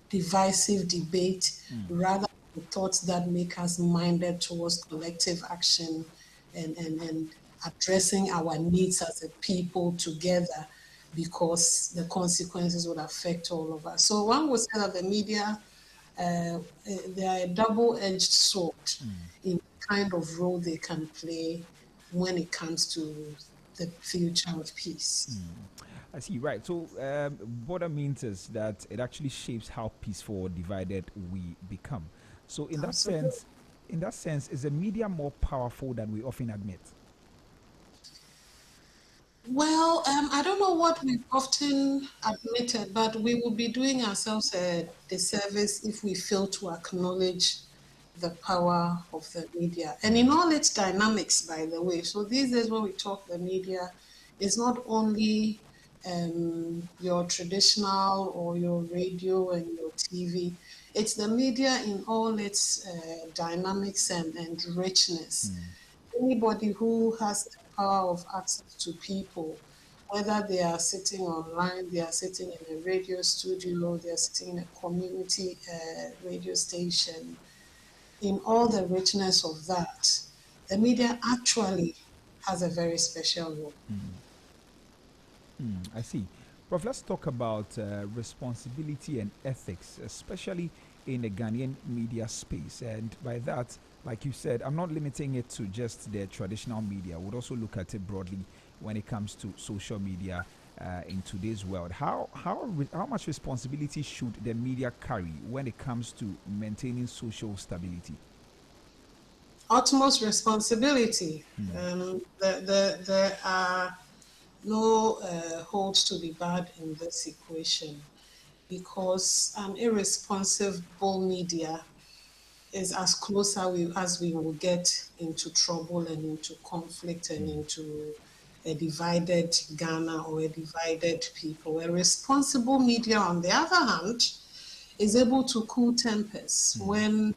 Speaker 9: divisive debate, rather than thoughts that make us minded towards collective action and addressing our needs as a people together, because the consequences would affect all of us. So one would say that the media, they are a double-edged sword in the kind of role they can play when it comes to the future of peace.
Speaker 1: I see, right. So, what that means is that it actually shapes how peaceful or divided we become. So,
Speaker 9: Absolutely.
Speaker 1: in that sense, is the media more powerful than we often admit?
Speaker 9: Well, I don't know what we've often admitted, but we will be doing ourselves a disservice if we fail to acknowledge the power of the media and in all its dynamics, by the way. So these days, when we talk the media, it's not only your traditional or your radio and your TV. It's the media in all its dynamics and richness. Anybody who has the power of access to people, whether they are sitting online, they are sitting in a radio studio, they are sitting in a community radio station, in all the richness of that, the media actually has a very special role.
Speaker 1: I see. Prof, let's talk about responsibility and ethics, especially in the Ghanaian media space. And by that, like you said, I'm not limiting it to just the traditional media. We'd also look at it broadly when it comes to social media in today's world. How much responsibility should the media carry when it comes to maintaining social stability?
Speaker 9: Utmost responsibility. There are no holds to be barred in this equation, because an irresponsible media is as close as we will get into trouble and into conflict and into a divided Ghana or a divided people. A responsible media, on the other hand, is able to cool tempers when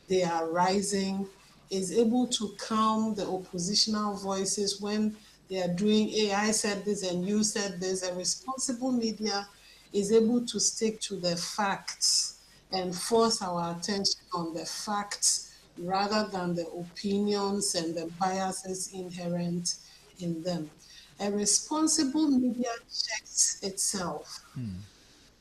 Speaker 9: they are rising, is able to calm the oppositional voices when they are doing, hey, I said this and you said this. A responsible media is able to stick to the facts and force our attention on the facts rather than the opinions and the biases inherent in them. A responsible media checks itself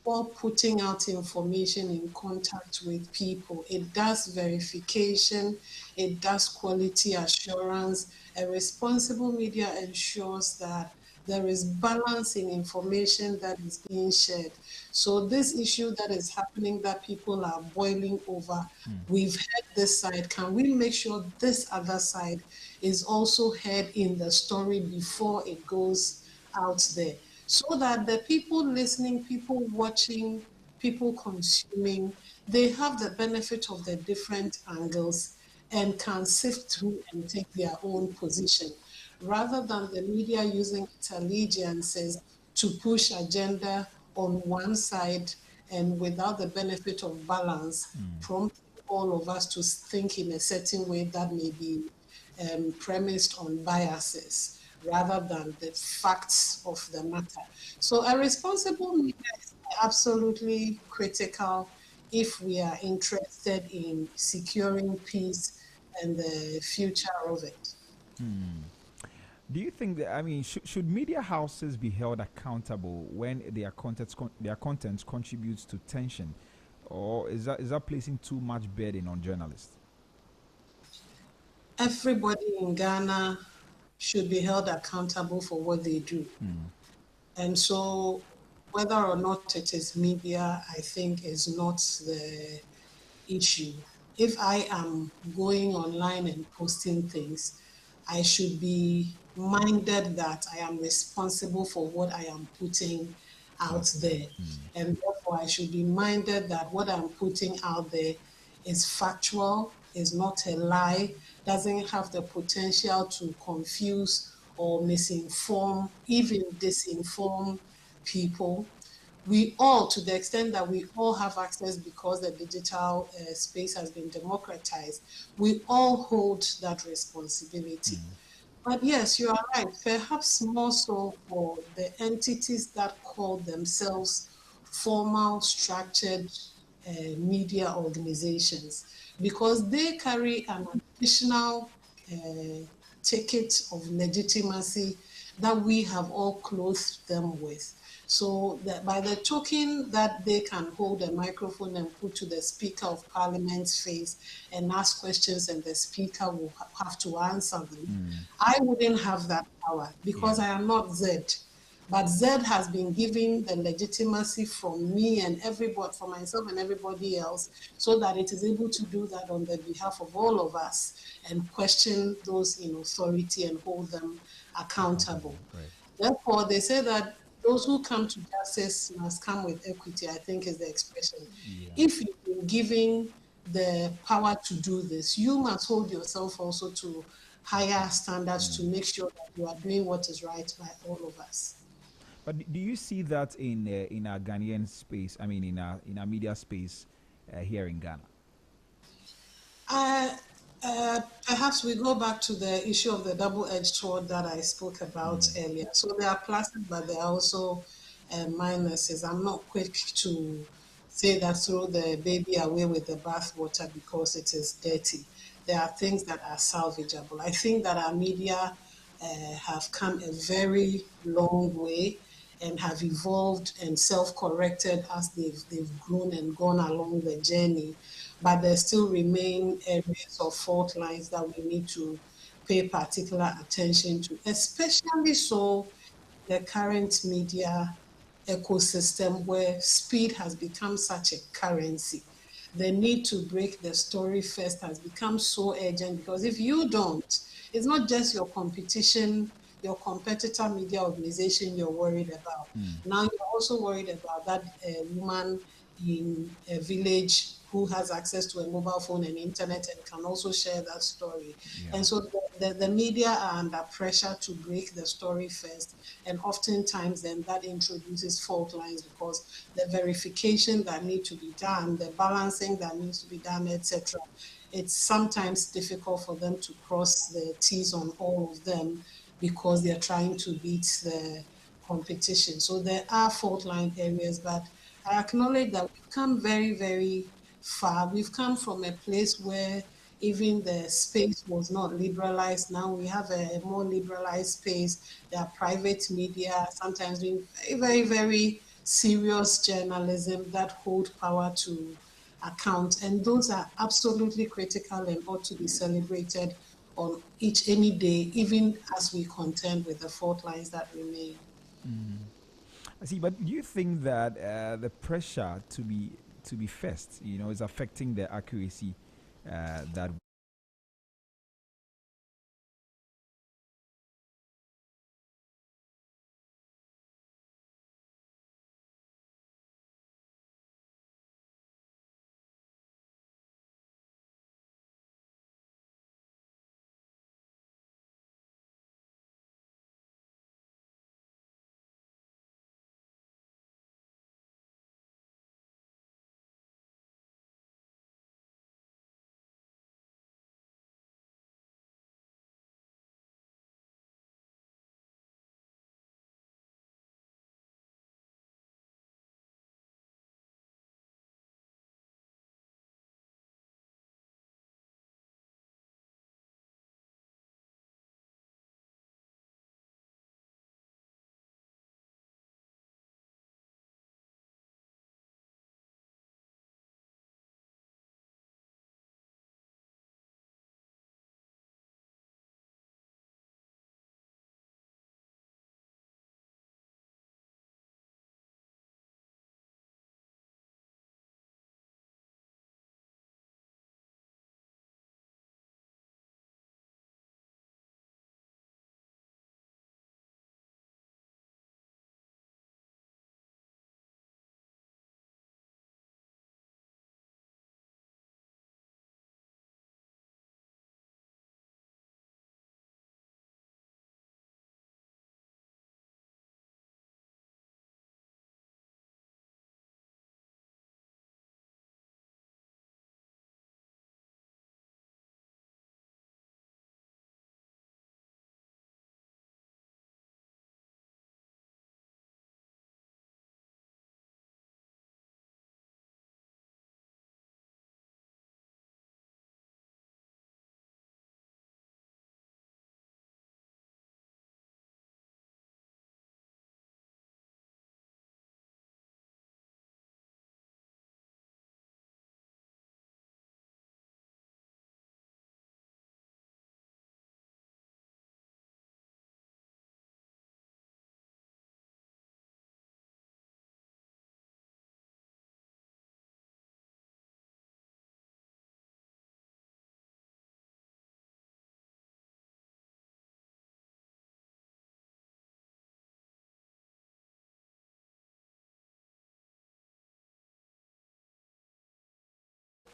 Speaker 9: while putting out information in contact with people. It does verification, it does quality assurance. A responsible media ensures that there is balance in information that is being shared. So this issue that is happening that people are boiling over, we've heard this side. Can we make sure this other side is also heard in the story before it goes out there? So that the people listening, people watching, people consuming, they have the benefit of the different angles and can sift through and take their own position, rather than the media using its allegiances to push agenda on one side and without the benefit of balance, prompting all of us to think in a certain way that may be premised on biases rather than the facts of the matter. So a responsible media is absolutely critical if we are interested in securing peace and the future of it.
Speaker 1: Do you think that, I mean, should media houses be held accountable when their content contributes to tension, or is that placing too much burden on journalists?
Speaker 9: Everybody in Ghana should be held accountable for what they do. And so whether or not it is media, I think is not the issue. If I am going online and posting things, I should be minded that I am responsible for what I am putting out there. And therefore, I should be minded that what I'm putting out there is factual, is not a lie, doesn't have the potential to confuse or misinform, even disinform people. We all, to the extent that we all have access because the digital space has been democratized, we all hold that responsibility. But yes, you are right, perhaps more so for the entities that call themselves formal, structured media organizations, because they carry an additional ticket of legitimacy that we have all clothed them with. So that by the token that they can hold a microphone and put to the Speaker of Parliament's face and ask questions and the Speaker will have to answer them, I wouldn't have that power because I am not Zed. But Zed has been given the legitimacy from me and everybody, from myself and everybody else, so that it is able to do that on the behalf of all of us and question those in authority and hold them accountable.
Speaker 1: Right.
Speaker 9: Therefore, they say that those who come to justice must come with equity, I think is the expression. If you've been given the power to do this, you must hold yourself also to higher standards to make sure that you are doing what is right by all of us.
Speaker 1: But do you see that in our Ghanaian space? I mean, in our media space here in Ghana?
Speaker 9: Perhaps we go back to the issue of the double-edged sword that I spoke about earlier. So there are pluses, but there are also minuses. I'm not quick to say that throw the baby away with the bathwater because it is dirty. There are things that are salvageable. I think that our media have come a very long way and have evolved and self-corrected as they've grown and gone along the journey. But there still remain areas of fault lines that we need to pay particular attention to, especially so the current media ecosystem where speed has become such a currency. The need to break the story first has become so urgent because if you don't, it's not just your competition, your competitor media organization you're worried about. Now you're also worried about that woman in a village who has access to a mobile phone and internet and can also share that story. And so the media are under pressure to break the story first. And oftentimes then that introduces fault lines because the verification that needs to be done, the balancing that needs to be done, etc. It's sometimes difficult for them to cross the T's on all of them because they're trying to beat the competition. So there are fault line areas, but I acknowledge that we've come very, very far. We've come from a place where even the space was not liberalized. Now we have a more liberalized space. There are private media, sometimes doing very, very, very serious journalism that hold power to account. And those are absolutely critical and ought to be celebrated on each any day, even as we contend with the fault lines that remain.
Speaker 1: I see, but do you think that the pressure to be first, is affecting the accuracy that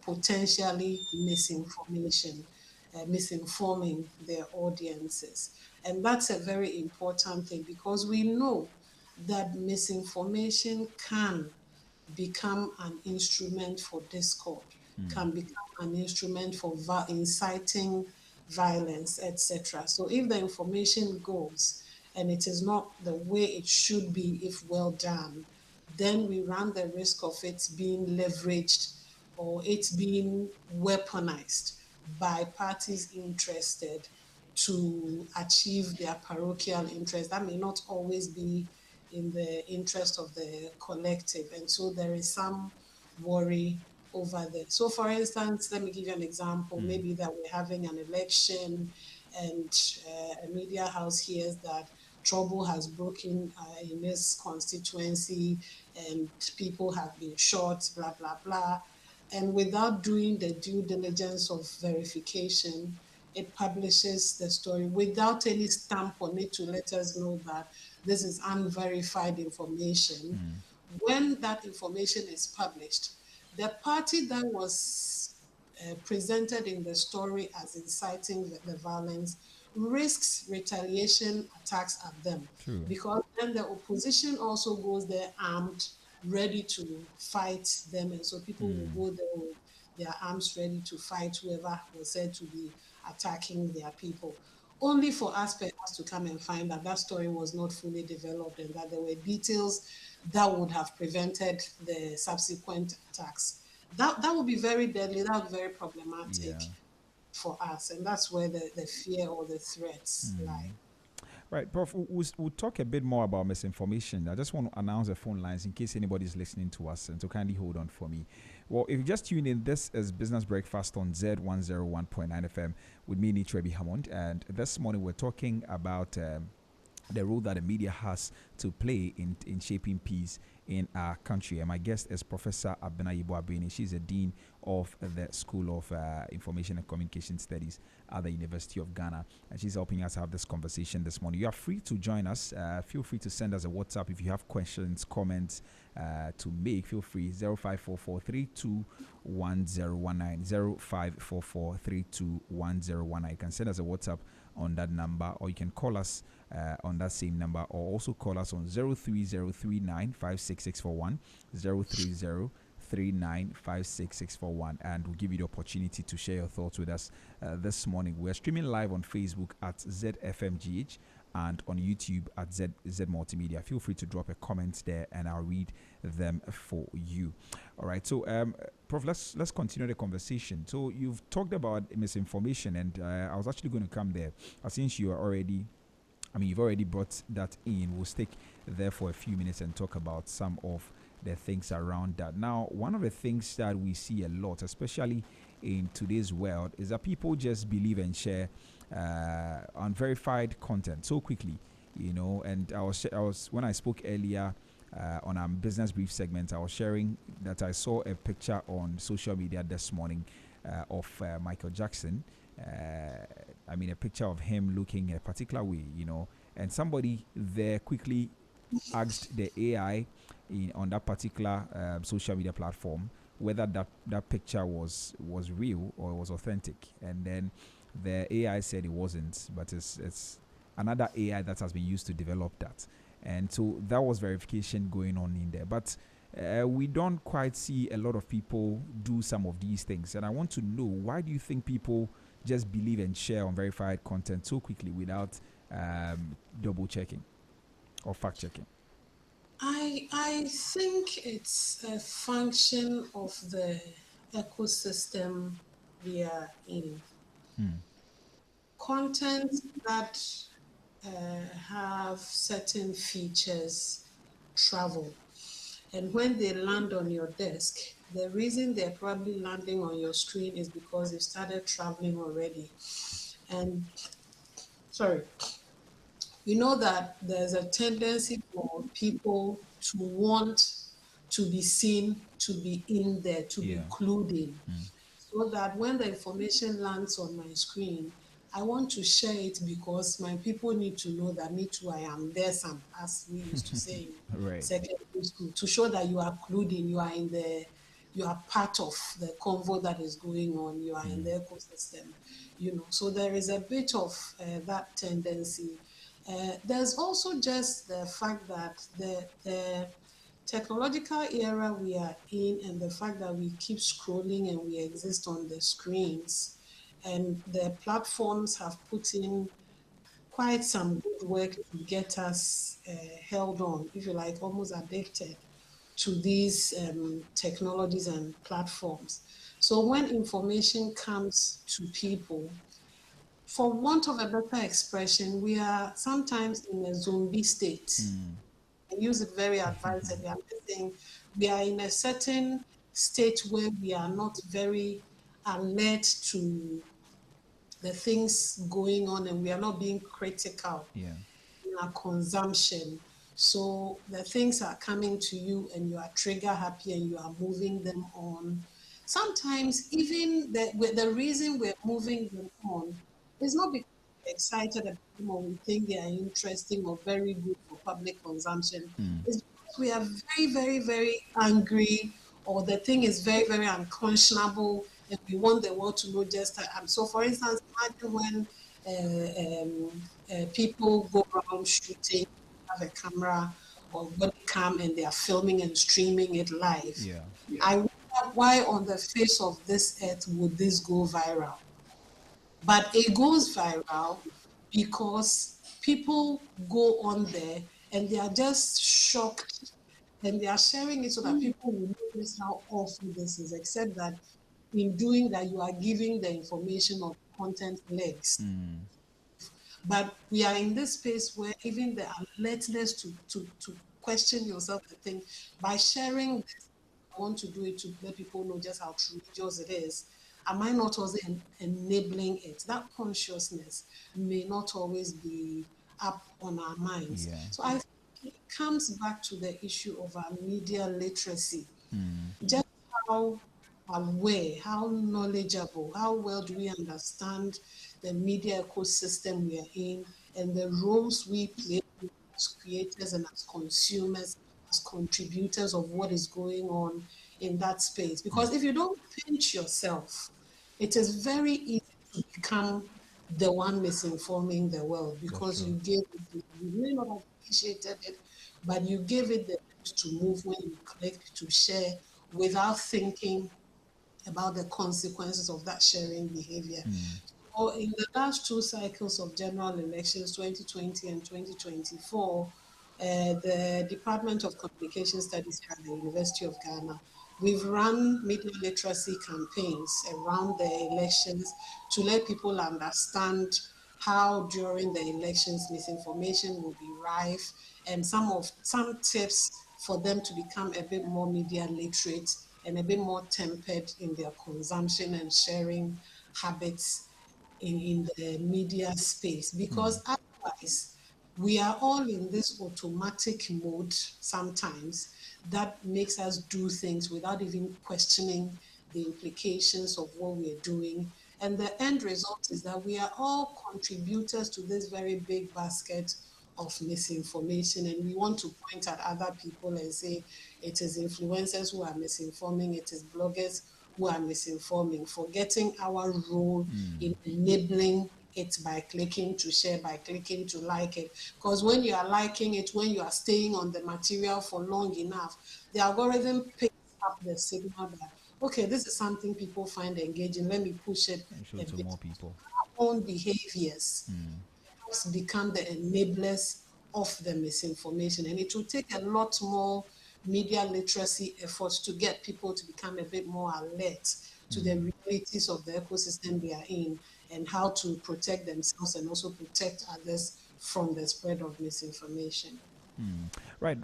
Speaker 9: potentially misinformation, misinforming their audiences. And that's a very important thing because we know that misinformation can become an instrument for discord, can become an instrument for inciting violence, etc. So if the information goes and it is not the way it should be if well done, then we run the risk of it being leveraged or it being weaponized by parties interested to achieve their parochial interest. That may not always be in the interest of the collective. And so there is some worry over there. So, for instance, let me give you an example. Maybe that we're having an election and a media house hears that trouble has broken in this constituency and people have been shot, blah, blah, blah. And without doing the due diligence of verification, it publishes the story without any stamp on it to let us know that this is unverified information. When that information is published, the party that was presented in the story as inciting the violence risks retaliation attacks at them.
Speaker 1: True.
Speaker 9: Because then the opposition also goes there armed, ready to fight them. And so people will go there with their arms ready to fight whoever was said to be attacking their people. Only for us perhaps to come and find that that story was not fully developed and that there were details that would have prevented the subsequent attacks. That would be very deadly, that would be very problematic.
Speaker 1: Yeah.
Speaker 9: for us, and that's where the fear or the threats lie.
Speaker 1: Right, Prof, we'll talk a bit more about misinformation. I just want to announce the phone lines in case anybody's listening to us, and so kindly hold on for me. Well, if you just tune in, this is Business Breakfast on Z101.9 FM with me, Trebi Hammond, and this morning we're talking about the role that the media has to play in shaping peace in our country. And my guest is Professor Abena Yibo Abeni. She's a Dean of the School of Information and Communication Studies at the University of Ghana. And she's helping us have this conversation this morning. You are free to join us. Feel free to send us a WhatsApp if you have questions, comments to make. Feel free, 0544321019, 0544321019. You can send us a WhatsApp on that number, or you can call us on that same number, or also call us on 03039566641, 03039566641, and we'll give you the opportunity to share your thoughts with us this morning. We're streaming live on Facebook at ZFMGH and on YouTube at Z Multimedia. Feel free to drop a comment there, and I'll read them for you. All right, so Prof, let's continue the conversation. So you've talked about misinformation, and I was actually going to come there. Since you've already brought that in, we'll stick there for a few minutes and talk about some of the things around that. Now, one of the things that we see a lot, especially in today's world, is that people just believe and share unverified content so quickly, and I was when I spoke earlier on our business brief segment, I was sharing that I saw a picture on social media this morning of Michael Jackson. A picture of him looking a particular way, and somebody there quickly asked the AI on that particular social media platform whether that picture was real or was authentic, and then the AI said it wasn't, but it's another AI that has been used to develop that. And so that was verification going on in there. But we don't quite see a lot of people do some of these things. And I want to know, why do you think people just believe and share unverified content so quickly without double checking or fact checking?
Speaker 9: I think it's a function of the ecosystem we are in. Content that have certain features travel, and when they land on your desk, the reason they're probably landing on your screen is because they started traveling already. And you know that there's a tendency for people to want to be seen, to be in there, to be clued in, so that when the information lands on my screen, I want to share it because my people need to know that me too, I am there, some, as we used to say in secondary school, to show that you are clued in, you are part of the convo that is going on, you are in the ecosystem, So there is a bit of that tendency. There's also just the fact that the technological era we are in, and the fact that we keep scrolling and we exist on the screens, and the platforms have put in quite some good work to get us held on, if you like, almost addicted to these technologies and platforms. So when information comes to people, for want of a better expression, we are sometimes in a zombie state. I use it very advisedly. I'm just saying we are in a certain state where we are not very alert to the things going on, and we are not being critical in our consumption. So the things are coming to you and you are trigger happy and you are moving them on. Sometimes even the reason we're moving them on is not because we're excited about them or we think they are interesting or very good for public consumption. It's because we are very, very, very angry, or the thing is very, very unconscionable, and we want the world to know just so for instance, imagine when people go around shooting, have a camera or body cam, and they are filming and streaming it live. I wonder why on the face of this earth would this go viral? But it goes viral because people go on there and they are just shocked, and they are sharing it so that people will notice how awful this is, except that in doing that, you are giving the information of content legs. But we are in this space where even the alertness to question yourself and think, by sharing this, I want to do it to let people know just how courageous it is. Am I not also enabling it? That consciousness may not always be up on our minds.
Speaker 1: Yeah.
Speaker 9: So I think it comes back to the issue of our media literacy. Just how aware, how knowledgeable, how well do we understand the media ecosystem we are in and the roles we play as creators and as consumers, as contributors of what is going on in that space. Because if you don't pinch yourself, it is very easy to become the one misinforming the world because you gave it, you may not have appreciated it, but you gave it the to move when you click to share without thinking about the consequences of that sharing behavior. So in the last two cycles of general elections, 2020 and 2024, the Department of Communication Studies at the University of Ghana, we've run media literacy campaigns around the elections to let people understand how during the elections misinformation will be rife and some tips for them to become a bit more media literate and a bit more tempered in their consumption and sharing habits in the media space. Because otherwise, we are all in this automatic mode sometimes that makes us do things without even questioning the implications of what we're doing. And the end result is that we are all contributors to this very big basket of misinformation, and we want to point at other people and say it is influencers who are misinforming, it is bloggers who are misinforming, forgetting our role in enabling it by clicking to share, by clicking to like it. Because when you are liking it, when you are staying on the material for long enough, the algorithm picks up the signal that, okay, this is something people find engaging, let me push it
Speaker 1: Show to more people.
Speaker 9: Our own behaviors become the enablers of the misinformation. And it will take a lot more media literacy efforts to get people to become a bit more alert to the realities of the ecosystem they are in and how to protect themselves and also protect others from the spread of misinformation.
Speaker 1: Right,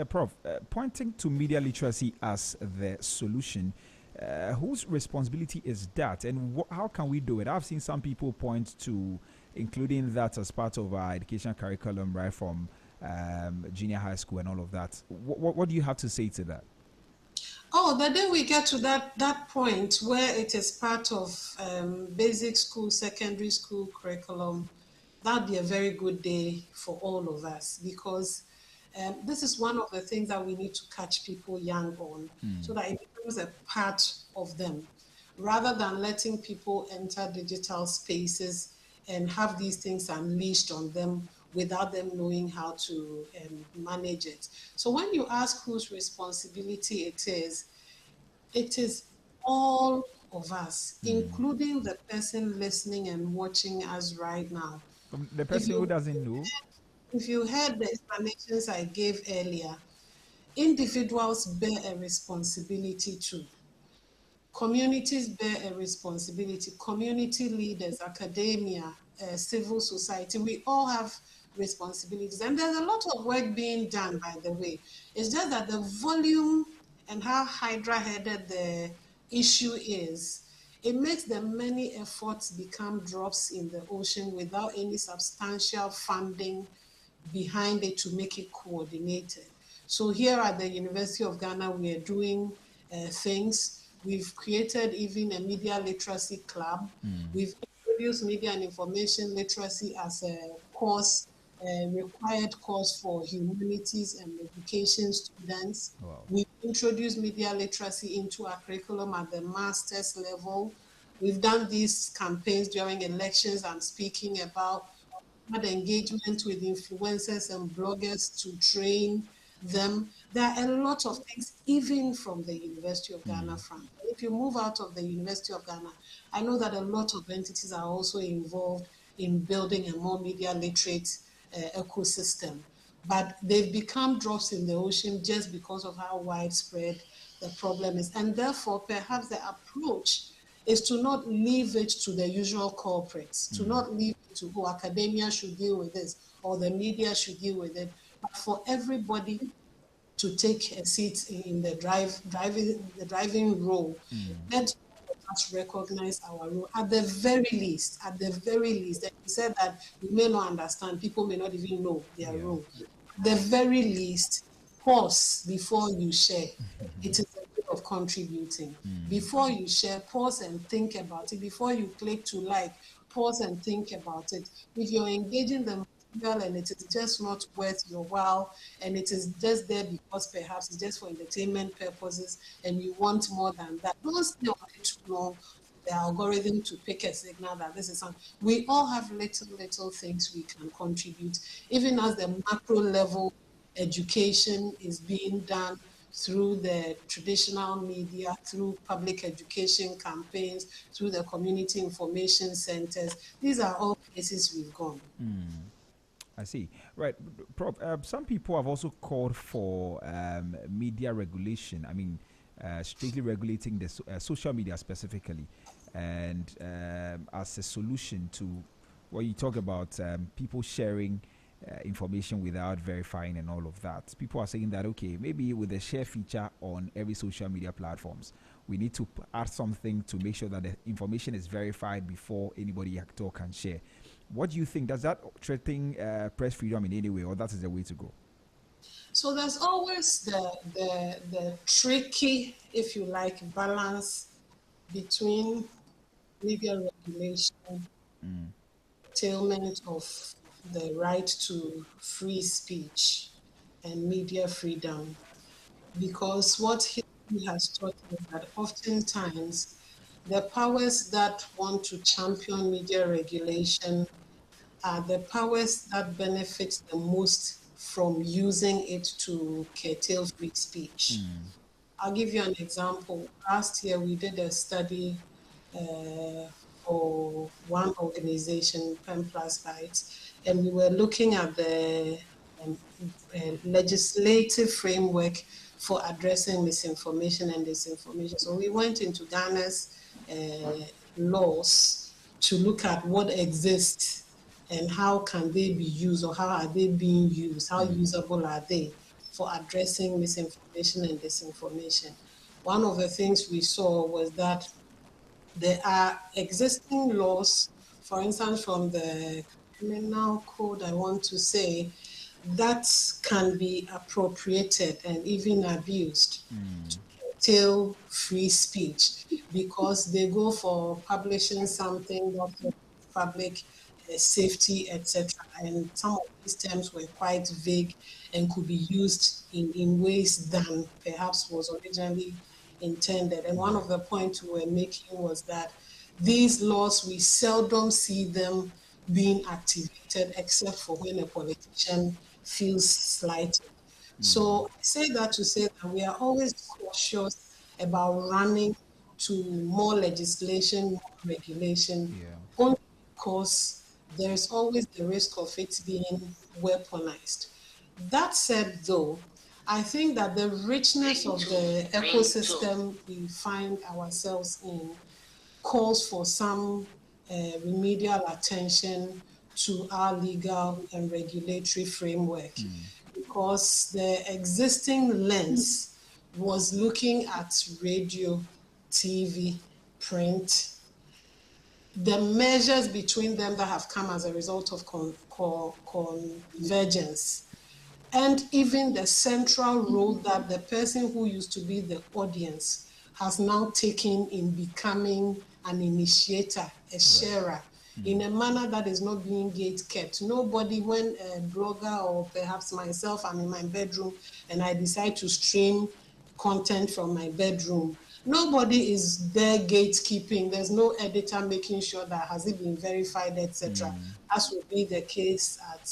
Speaker 1: Prof, pointing to media literacy as the solution, whose responsibility is that, and how can we do it? I've seen some people point to including that as part of our education curriculum, right, from junior high school and all of that. What do you have to say to that?
Speaker 9: Oh, the day we get to that point where it is part of basic school, secondary school curriculum, that'd be a very good day for all of us, because this is one of the things that we need to catch people young on so that it becomes a part of them, rather than letting people enter digital spaces and have these things unleashed on them without them knowing how to manage it. So when you ask whose responsibility it is all of us, including the person listening and watching us right now.
Speaker 1: The person who doesn't know?
Speaker 9: If you heard the explanations I gave earlier, individuals bear a responsibility too. Communities bear a responsibility. Community leaders, academia, civil society, we all have responsibilities. And there's a lot of work being done, by the way. It's just that the volume and how hydra-headed the issue is, it makes the many efforts become drops in the ocean without any substantial funding behind it to make it coordinated. So here at the University of Ghana, we are doing things. We've created even a media literacy club. We've introduced media and information literacy as a course, a required course for humanities and education students.
Speaker 1: Wow.
Speaker 9: We've introduced media literacy into our curriculum at the master's level. We've done these campaigns during elections. I'm speaking about had engagement with influencers and bloggers to train them. There are a lot of things, even from the University of Ghana front. If you move out of the University of Ghana, I know that a lot of entities are also involved in building a more media literate ecosystem. But they've become drops in the ocean just because of how widespread the problem is. And therefore, perhaps the approach is to not leave it to the usual culprits, to not leave it to, oh, academia should deal with this or the media should deal with it, but for everybody to take a seat in the driving role. Let us recognize our role at the very least. At the very least, and he said that we may not understand, people may not even know their role. At the very least, pause before you share. It is a way of contributing. Before you share, pause and think about it. Before you click to like, pause and think about it. If you're engaging them and it is just not worth your while, and it is just there because perhaps it's just for entertainment purposes and you want more than that, don't stay on it too long. The algorithm to pick a signal that this is something. We all have little things we can contribute, even as the macro level education is being done through the traditional media, through public education campaigns, through the community information centers. These are all places we've gone.
Speaker 1: I see. Right. Prof, some people have also called for media regulation. I mean, strictly regulating the social media specifically, and as a solution to what you talk about, people sharing information without verifying and all of that. People are saying that, okay, maybe with the share feature on every social media platforms, we need to add something to make sure that the information is verified before anybody at all can share. What do you think? Does that threaten press freedom in any way, or that is the way to go?
Speaker 9: So there's always the tricky, if you like, balance between media regulation, curtailment of the right to free speech, and media freedom. Because what history has taught us that oftentimes the powers that want to champion media regulation are the powers that benefit the most from using it to curtail free speech. I'll give you an example. Last year, we did a study for one organization, Pen Plus Bytes, and we were looking at the legislative framework for addressing misinformation and disinformation. So we went into Ghana's laws to look at what exists and how can they be used, or how are they being used, how usable are they for addressing misinformation and disinformation. One of the things we saw was that there are existing laws, for instance, from the criminal code, I want to say, that can be appropriated and even abused to curtail free speech, because they go for publishing something that public safety, etc. And some of these terms were quite vague and could be used in ways than perhaps was originally intended. And one of the points we were making was that these laws, we seldom see them being activated except for when a politician feels slighted. So I say that to say that we are always cautious about running to more legislation, more regulation, only because there's always the risk of it being weaponized. That said, though, I think that the richness of the ecosystem we find ourselves in calls for some remedial attention to our legal and regulatory framework, because the existing lens was looking at radio, TV, print, the measures between them that have come as a result of convergence, and even the central role that the person who used to be the audience has now taken in becoming an initiator, a sharer, in a manner that is not being gate kept. Nobody, when a blogger or perhaps myself, I'm in my bedroom and I decide to stream content from my bedroom, nobody is there gatekeeping. There's no editor making sure that has it been verified, etc. As would be the case at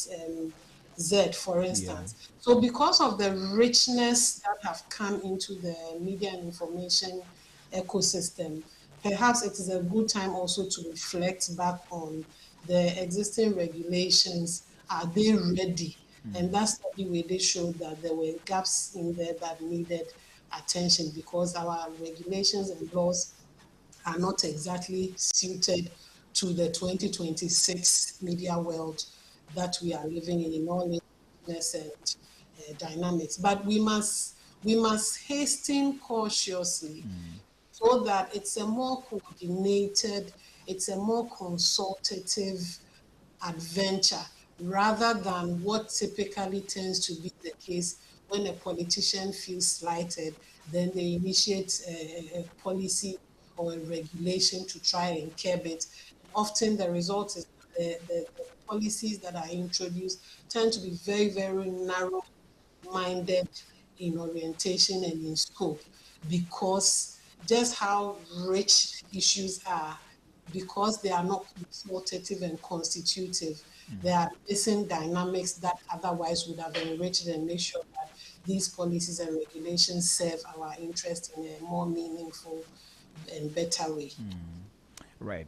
Speaker 9: Zed, for instance. So because of the richness that have come into the media and information ecosystem, perhaps it is a good time also to reflect back on the existing regulations. Are they ready? And that study where they showed that there were gaps in there that needed attention, because our regulations and laws are not exactly suited to the 2026 media world that we are living in all its and dynamics. But we must hasten cautiously so that it's a more coordinated, it's a more consultative adventure rather than what typically tends to be the case when a politician feels slighted, then they initiate a policy or a regulation to try and curb it. Often the result is the policies that are introduced tend to be very, very narrow-minded in orientation and in scope because just how rich issues are, because they are not consultative and constitutive, there are missing dynamics that otherwise would have enriched and made sure that these policies and regulations serve our interest in a more meaningful and better way.
Speaker 1: Right.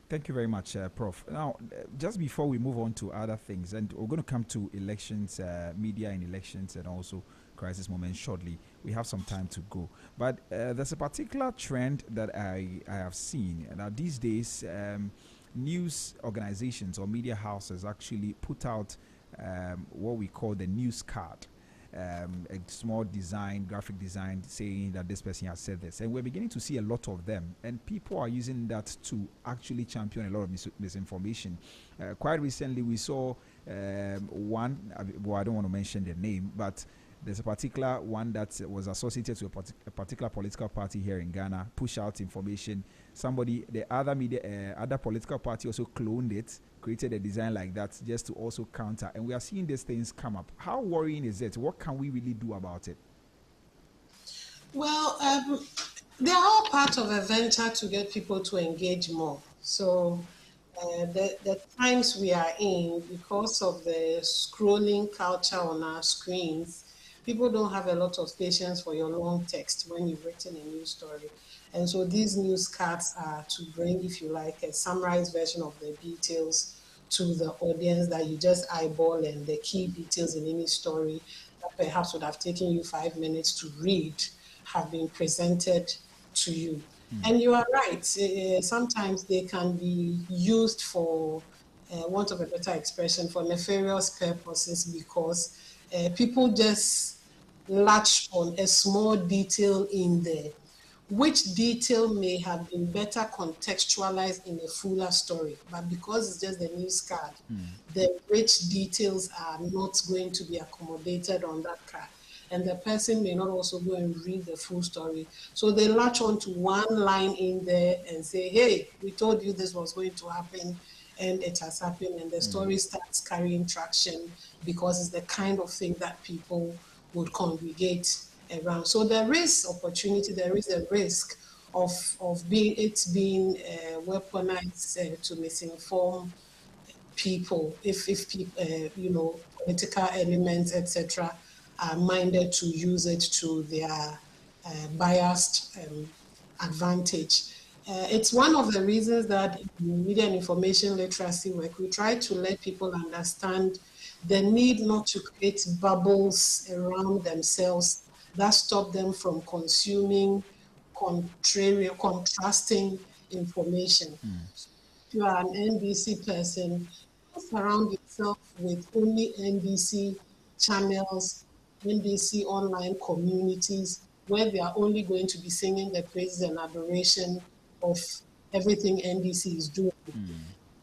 Speaker 1: Thank you very much, Prof. Now, just before we move on to other things, and we're going to come to elections, media and elections, and also crisis moments shortly. We have some time to go. But there's a particular trend that I have seen. Now, these days, news organizations or media houses actually put out what we call the news card. A small design, graphic design, saying that this person has said this, and we're beginning to see a lot of them, and people are using that to actually champion a lot of misinformation. Quite recently, we saw one. Well, I don't want to mention the name, but there's a particular one that was associated to a particular political party here in Ghana, push out information. Somebody, the other media, other political party also cloned it, created a design like that just to also counter. And we are seeing these things come up. How worrying is it? What can we really do about it?
Speaker 9: Well, they're all part of a venture to get people to engage more. So the times we are in, because of the scrolling culture on our screens, people don't have a lot of patience for your long text when you've written a news story. And so these news cards are to bring, if you like, a summarized version of the details to the audience that you just eyeball, and the key details in any story that perhaps would have taken you 5 minutes to read have been presented to you. And you are right. Sometimes they can be used for, want of a better expression, for nefarious purposes because people just latch on a small detail in there, which detail may have been better contextualized in a fuller story. But because it's just the news card, the rich details are not going to be accommodated on that card. And the person may not also go and read the full story. So they latch on to one line in there and say, hey, we told you this was going to happen, and it has happened. And the story starts carrying traction because it's the kind of thing that people would congregate around. So there is opportunity, there is a risk of being weaponized to misinform people if people, political elements, etc., are minded to use it to their biased advantage. It's one of the reasons that in media and information literacy work, we try to let people understand the need not to create bubbles around themselves that stop them from consuming contrasting information. If you are an NBC person, surround yourself with only NBC channels, NBC online communities, where they are only going to be singing the praises and adoration of everything NBC is doing.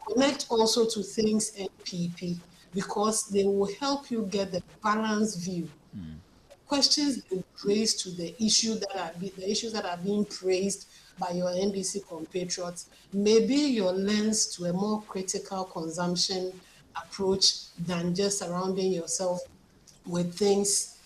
Speaker 9: Connect also to things NPP, because they will help you get the balanced view. Questions you raise to the issues that are being praised by your NBC compatriots may be your lens to a more critical consumption approach than just surrounding yourself with things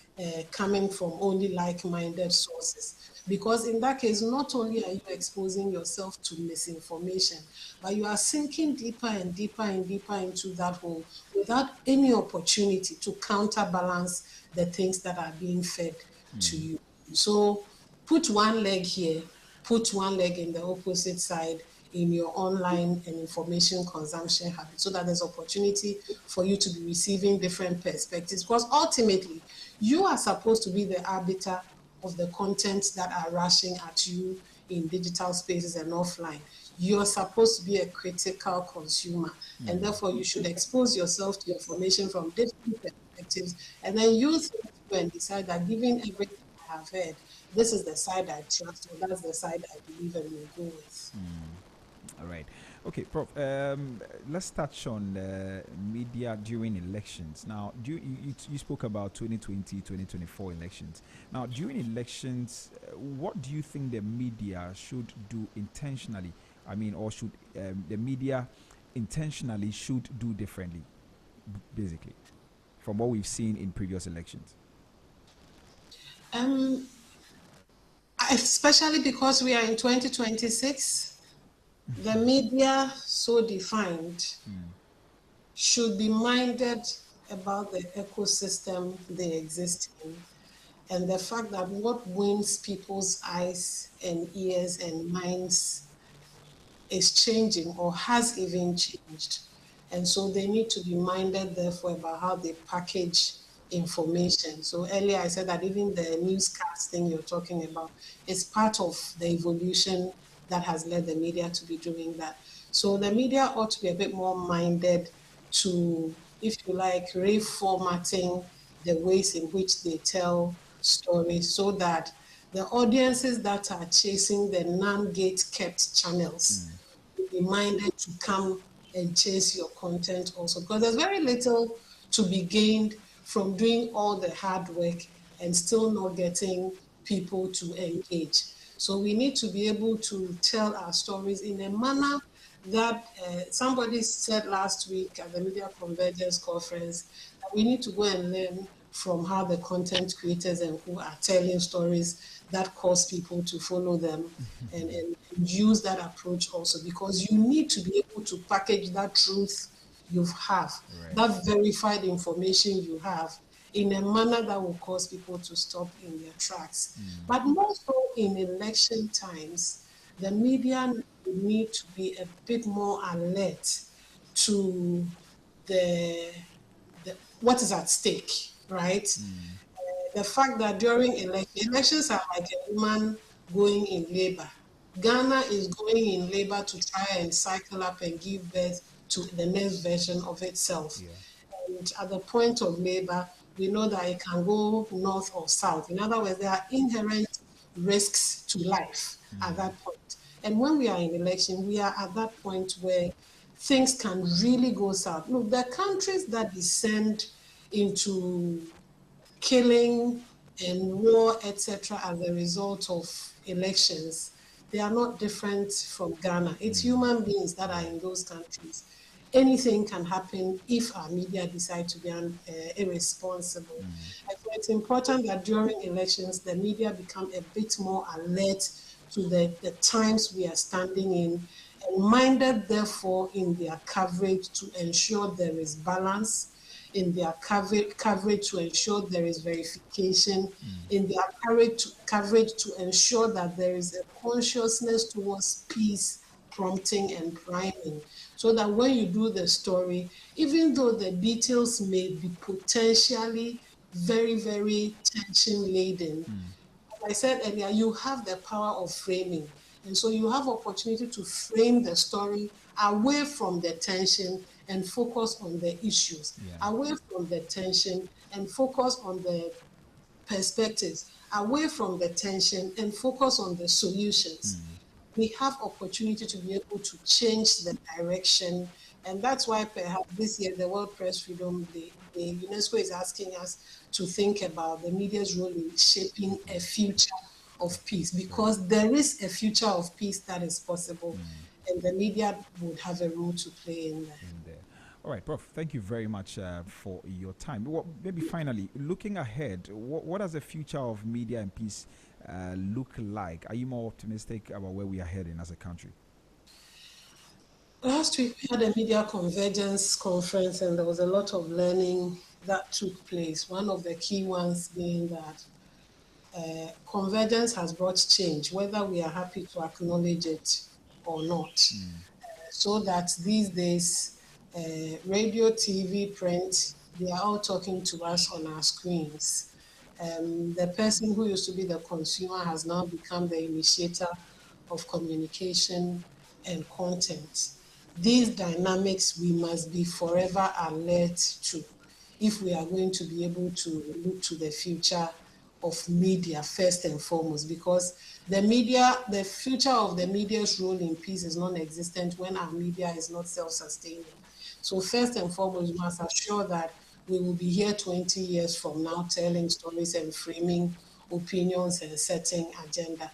Speaker 9: coming from only like-minded sources. Because in that case, not only are you exposing yourself to misinformation, but you are sinking deeper and deeper and deeper into that hole without any opportunity to counterbalance the things that are being fed to you. So put one leg here, put one leg in the opposite side in your online and information consumption habit, so that there's opportunity for you to be receiving different perspectives. Because ultimately, you are supposed to be the arbiter of the content that are rushing at you in digital spaces and offline, you're supposed to be a critical consumer. And therefore, you should expose yourself to information from different perspectives and then use it and decide that given everything I have heard, this is the side I trust or that's the side I believe and will go with.
Speaker 1: All right. Okay, Prof. Let's touch on media during elections. Now, you spoke about 2020, 2024 elections. Now, during elections, what do you think the media should do intentionally? I mean, or should the media intentionally should do differently, basically, from what we've seen in previous elections?
Speaker 9: Especially because we are in 2026, the media, so defined, should be minded about the ecosystem they exist in and the fact that what wins people's eyes and ears and minds is changing or has even changed. And so they need to be minded, therefore, about how they package information. So earlier I said that even the newscast thing you're talking about is part of the evolution that has led the media to be doing that. So the media ought to be a bit more minded to, if you like, reformatting the ways in which they tell stories so that the audiences that are chasing the non-gate kept channels will be minded to come and chase your content also, because there's very little to be gained from doing all the hard work and still not getting people to engage. So we need to be able to tell our stories in a manner that somebody said last week at the Media Convergence Conference that we need to go and learn from how the content creators and who are telling stories that cause people to follow them and use that approach also, because you need to be able to package that truth you have, that verified information you have in a manner that will cause people to stop in their tracks. But more so in election times, the media need to be a bit more alert to the what is at stake, right? The fact that during elections are like a woman going in labor. Ghana is going in labor to try and cycle up and give birth to the next version of itself. And at the point of labor, we know that it can go north or south. In other words, there are inherent risks to life at that point. And when we are in election, we are at that point where things can really go south. Look, the countries that descend into killing and war, etc., as a result of elections, they are not different from Ghana. It's human beings that are in those countries. Anything can happen if our media decide to be irresponsible. And so it's important that during elections, the media become a bit more alert to the times we are standing in and minded, therefore, in their coverage to ensure there is balance, in their coverage to ensure there is verification, in their coverage to ensure that there is a consciousness towards peace, prompting and priming, so that when you do the story, even though the details may be potentially very, very tension-laden, like I said earlier, you have the power of framing. And so you have opportunity to frame the story away from the tension and focus on the issues, away from the tension and focus on the perspectives, away from the tension and focus on the solutions. We have opportunity to be able to change the direction. And that's why perhaps this year, the World Press Freedom Day, the UNESCO is asking us to think about the media's role in shaping a future of peace, because there is a future of peace that is possible, and the media would have a role to play in that.
Speaker 1: All right, Prof, thank you very much for your time. Maybe finally, looking ahead, what does the future of media and peace look like? Are you more optimistic about where we are heading as a country?
Speaker 9: Last week, we had a media convergence conference, and there was a lot of learning that took place. One of the key ones being that convergence has brought change, whether we are happy to acknowledge it or not. So that these days, radio, TV, print, they are all talking to us on our screens. The person who used to be the consumer has now become the initiator of communication and content. These dynamics we must be forever alert to if we are going to be able to look to the future of media first and foremost, because the future of the media's role in peace is non-existent when our media is not self-sustaining. So first and foremost, we must assure that we will be here 20 years from now telling stories and framing opinions and setting agenda.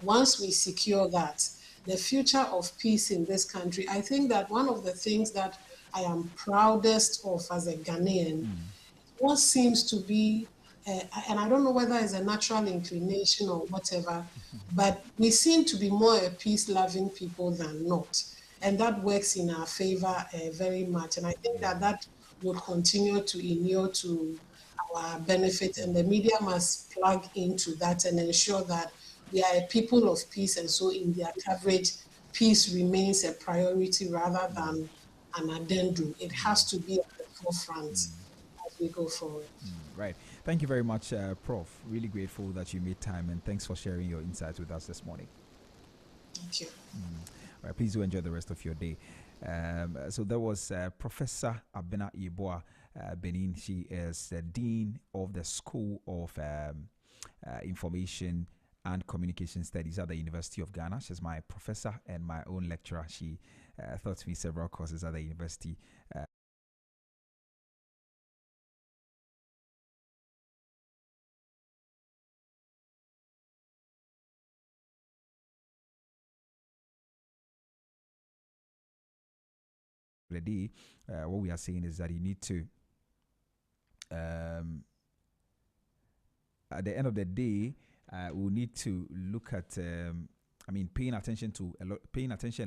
Speaker 9: Once we secure that, the future of peace in this country, I think that one of the things that I am proudest of as a Ghanaian, what seems to be, and I don't know whether it's a natural inclination or whatever, but we seem to be more a peace-loving people than not. And that works in our favor very much. And I think that that would continue to inure to our benefit, and the media must plug into that and ensure that we are a people of peace, and so in their coverage, peace remains a priority rather than an addendum. It has to be at the forefront as we go forward.
Speaker 1: Right. Thank you very much, Prof. Really grateful that you made time, and thanks for sharing your insights with us this morning.
Speaker 9: Thank you.
Speaker 1: Right, please do enjoy the rest of your day. So there was Professor Abena Yeboah Benin. She is the Dean of the School of Information and Communication Studies at the University of Ghana. She's my professor and my own lecturer. She taught me several courses at the university. The day, what we are saying is that you need to, at the end of the day, we'll need to look at, paying attention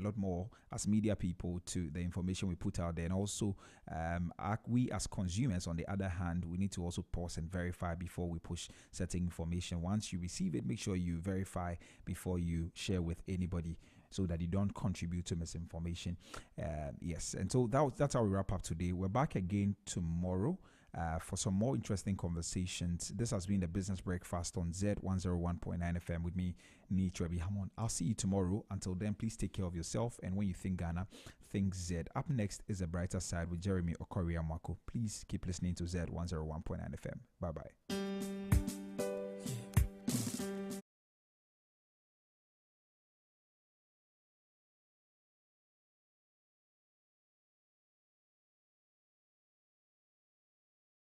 Speaker 1: a lot more as media people to the information we put out there, and also we as consumers, on the other hand, we need to also pause and verify before we push certain information. Once you receive it, make sure you verify before you share with anybody, so that you don't contribute to misinformation. Yes, and so that's how we wrap up today. We're back again tomorrow for some more interesting conversations. This has been the Business Breakfast on Zed 101.9 FM with me, Nichwebi Hamon. I'll see you tomorrow. Until then, please take care of yourself. And when you think Ghana, think Zed. Up next is A Brighter Side with Jeremy Okoria Mwako. Please keep listening to Zed 101.9 FM. Bye-bye.